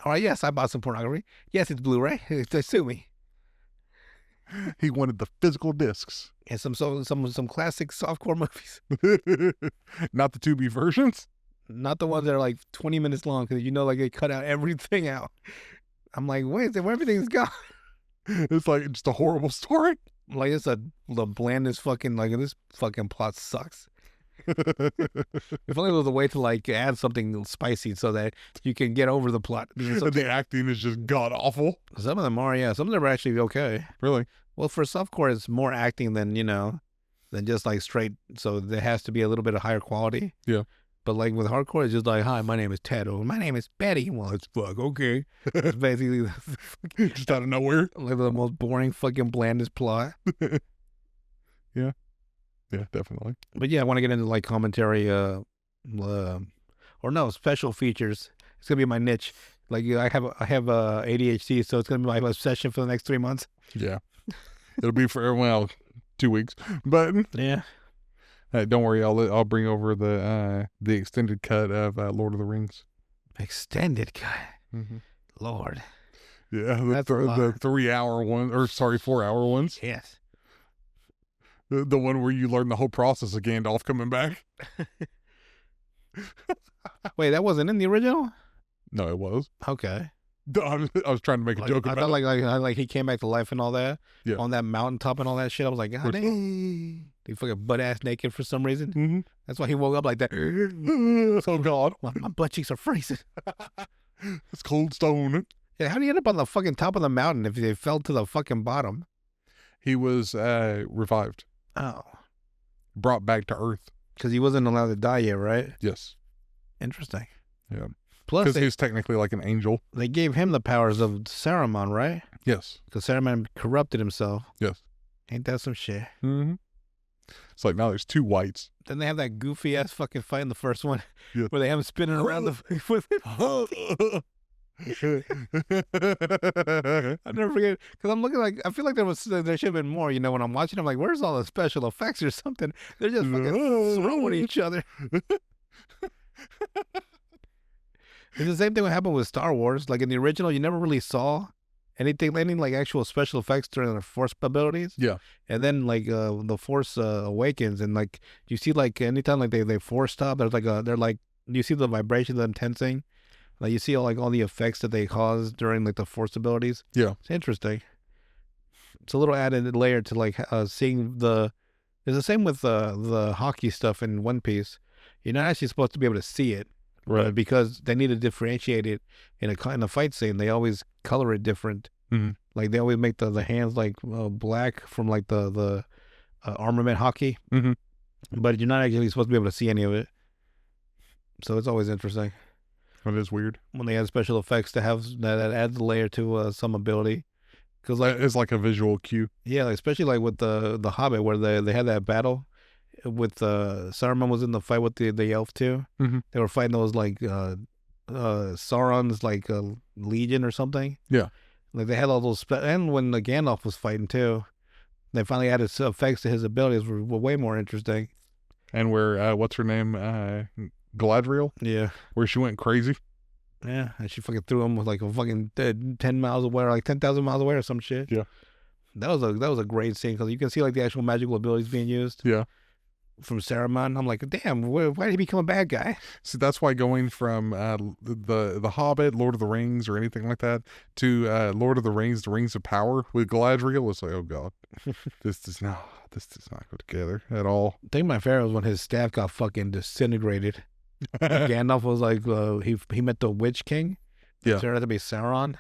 right, yes, I bought some pornography. Yes, it's Blu-ray. Sue me. He wanted the physical discs. And some classic softcore movies. Not the 2B versions. Not the ones that are like 20 minutes long, because like they cut out everything out. I'm like, wait, everything's gone. It's like just a horrible story. Like, it's the blandest fucking, like, this fucking plot sucks. If only there was a way to like add something spicy so that you can get over the plot. The acting is just god awful. Some of them are, yeah. Some of them are actually okay. Really? Well, for softcore, it's more acting than than just like straight. So there has to be a little bit of higher quality. Yeah. But like with hardcore, it's just like, hi, my name is Ted, or my name is Betty. Well, it's fuck, okay. It's basically Just out of nowhere. like the most boring, fucking blandest plot. Yeah, definitely. But yeah, I want to get into like commentary, or no, special features. It's gonna be my niche. Like, I have ADHD, so it's gonna be my obsession for the next 3 months. Yeah. It'll be for 2 weeks, but Yeah. don't worry. I'll bring over the extended cut of Lord of the Rings. Extended cut. Mm-hmm. Lord. Yeah, That's a lot. the 3-hour one, or sorry, 4-hour ones. Yes. The one where you learn the whole process of Gandalf coming back. Wait, that wasn't in the original? No, it was. Okay. I was trying to make a joke I about thought it. like he came back to life and all that. Yeah. On that mountaintop and all that shit. I was like, God dang. He fucking butt ass naked for some reason. Mm-hmm. That's why he woke up like that. Oh God, My butt cheeks are freezing. it's cold stone. Yeah, how do you end up on the fucking top of the mountain if they fell to the fucking bottom? He was revived, Oh. brought back to Earth. Because he wasn't allowed to die yet, right? Yes. Interesting. Yeah. Plus, Because he's technically like an angel. they gave him the powers of Saruman, right? Yes. Because Saruman corrupted himself. Yes. Ain't that some shit? Mm-hmm. It's like now there's 2 whites. Then they have that goofy ass fucking fight in the first one Yeah. where they have him spinning around the. I never forget because I'm looking like I feel like there should have been more. You know, when I'm watching, I'm like, where's all the special effects or something? They're just fucking throwing each other. It's the same thing what happened with Star Wars. Like in the original, you never really saw any like actual special effects during the Force abilities. Yeah. And then like the Force Awakens, and like you see like anytime like they Force stop, there's like they're like you see the vibration, the tensing. Like you see all the effects that they cause during like the Force abilities. Yeah. It's interesting. It's a little added layer to like seeing the. It's the same with the hockey stuff in One Piece. You're not actually supposed to be able to see it, Right. because they need to differentiate it in a fight scene. They always color it different. Mm-hmm. Like they always make the hands like black from like the armament hockey. Mm-hmm. But you're not actually supposed to be able to see any of it. So it's always interesting. It is weird. When they add special effects to have that adds a layer to some ability, because like It's like a visual cue. yeah, like, especially like with the Hobbit where they had that battle with Saruman was in the fight with the elf too. Mm-hmm. They were fighting those like Sauron's like legion or something. Yeah, like they had all those and when the Gandalf was fighting too, they finally added some effects to his abilities were way more interesting. and where what's her name, Galadriel? Yeah. Where she went crazy. Yeah, and she fucking threw him with like a fucking 10 miles away, or like 10,000 miles away or some shit. Yeah. That was a great scene because you can see like the actual magical abilities being used. Yeah. From Saruman. I'm like, damn, why did he become a bad guy? See, that's why going from the Hobbit, Lord of the Rings, or anything like that to Lord of the Rings, the Rings of Power with Galadriel, it's like, oh God, this does not go together at all. I think my favorite was when his staff got fucking disintegrated. Gandalf was like, he met the Witch King. Yeah. It turned out to be Sauron.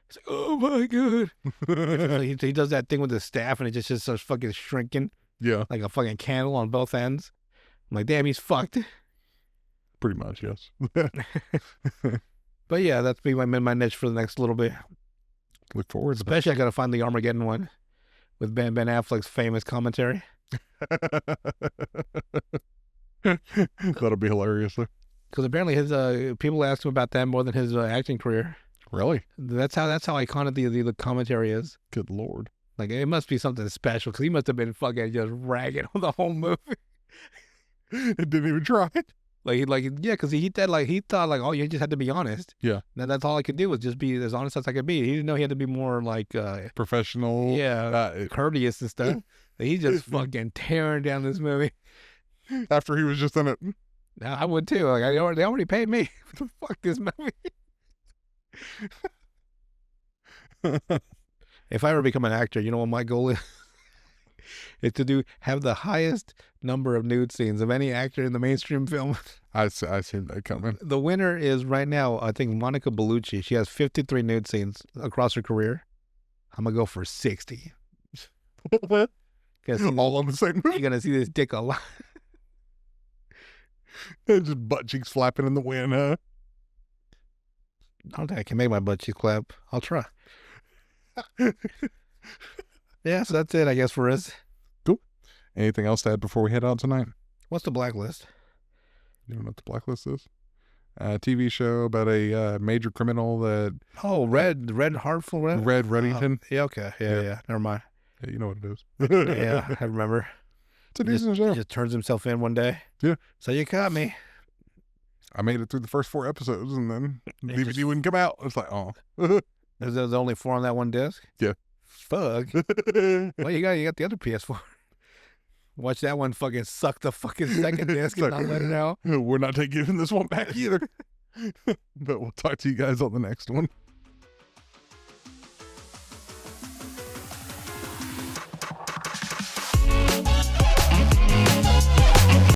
He's like, oh my God. So he does that thing with his staff and it just starts fucking shrinking Yeah, like a fucking candle on both ends. I'm like, damn, he's fucked. pretty much, yes. But yeah, that's be my niche for the next little bit. Look forward to Especially I gotta find the Armageddon one with Ben Affleck's famous commentary. That'll be hilarious, though. Because apparently his people asked him about that more than his acting career. Really? That's how iconic the commentary is. Good Lord. Like it must be something special because he must have been fucking just ragging on the whole movie. It didn't even try it. Yeah, because he thought like, oh, you just had to be honest. Yeah. That's all I could do was just be as honest as I could be. He didn't know he had to be more like Professional. yeah, courteous and stuff. He's just fucking tearing down this movie. After he was just in it. I would too. Like they already paid me. Fuck this movie. If I ever become an actor, you know what my goal is? Is to have the highest number of nude scenes of any actor in the mainstream film. I seen that coming. The winner is right now, I think, Monica Bellucci. She has 53 nude scenes across her career. I'm gonna go for 60. All on the same You're movie. gonna see this dick a lot. Just butt cheeks flapping in the wind, huh? I don't think I can make my butt cheeks clap. I'll try. Yeah, so that's it, I guess, for us. Cool. Anything else to add before we head out tonight? What's the blacklist? You don't know what the blacklist is? A TV show about a major criminal that Oh, Red Hartful. Red Reddington. Yeah, okay. Yeah. Never mind. Yeah, you know what it is. Yeah, I remember. It's a decent show. He just turns himself in one day. Yeah. So you caught me. I made it through the first 4 episodes, and then the It DVD just- wouldn't come out. It's like, oh. There's only 4 on that one disc? Yeah. Fuck. Well, you got the other PS4. Watch that one fucking suck the fucking second disc and not let it out. We're not taking this one back either. But we'll talk to you guys on the next one.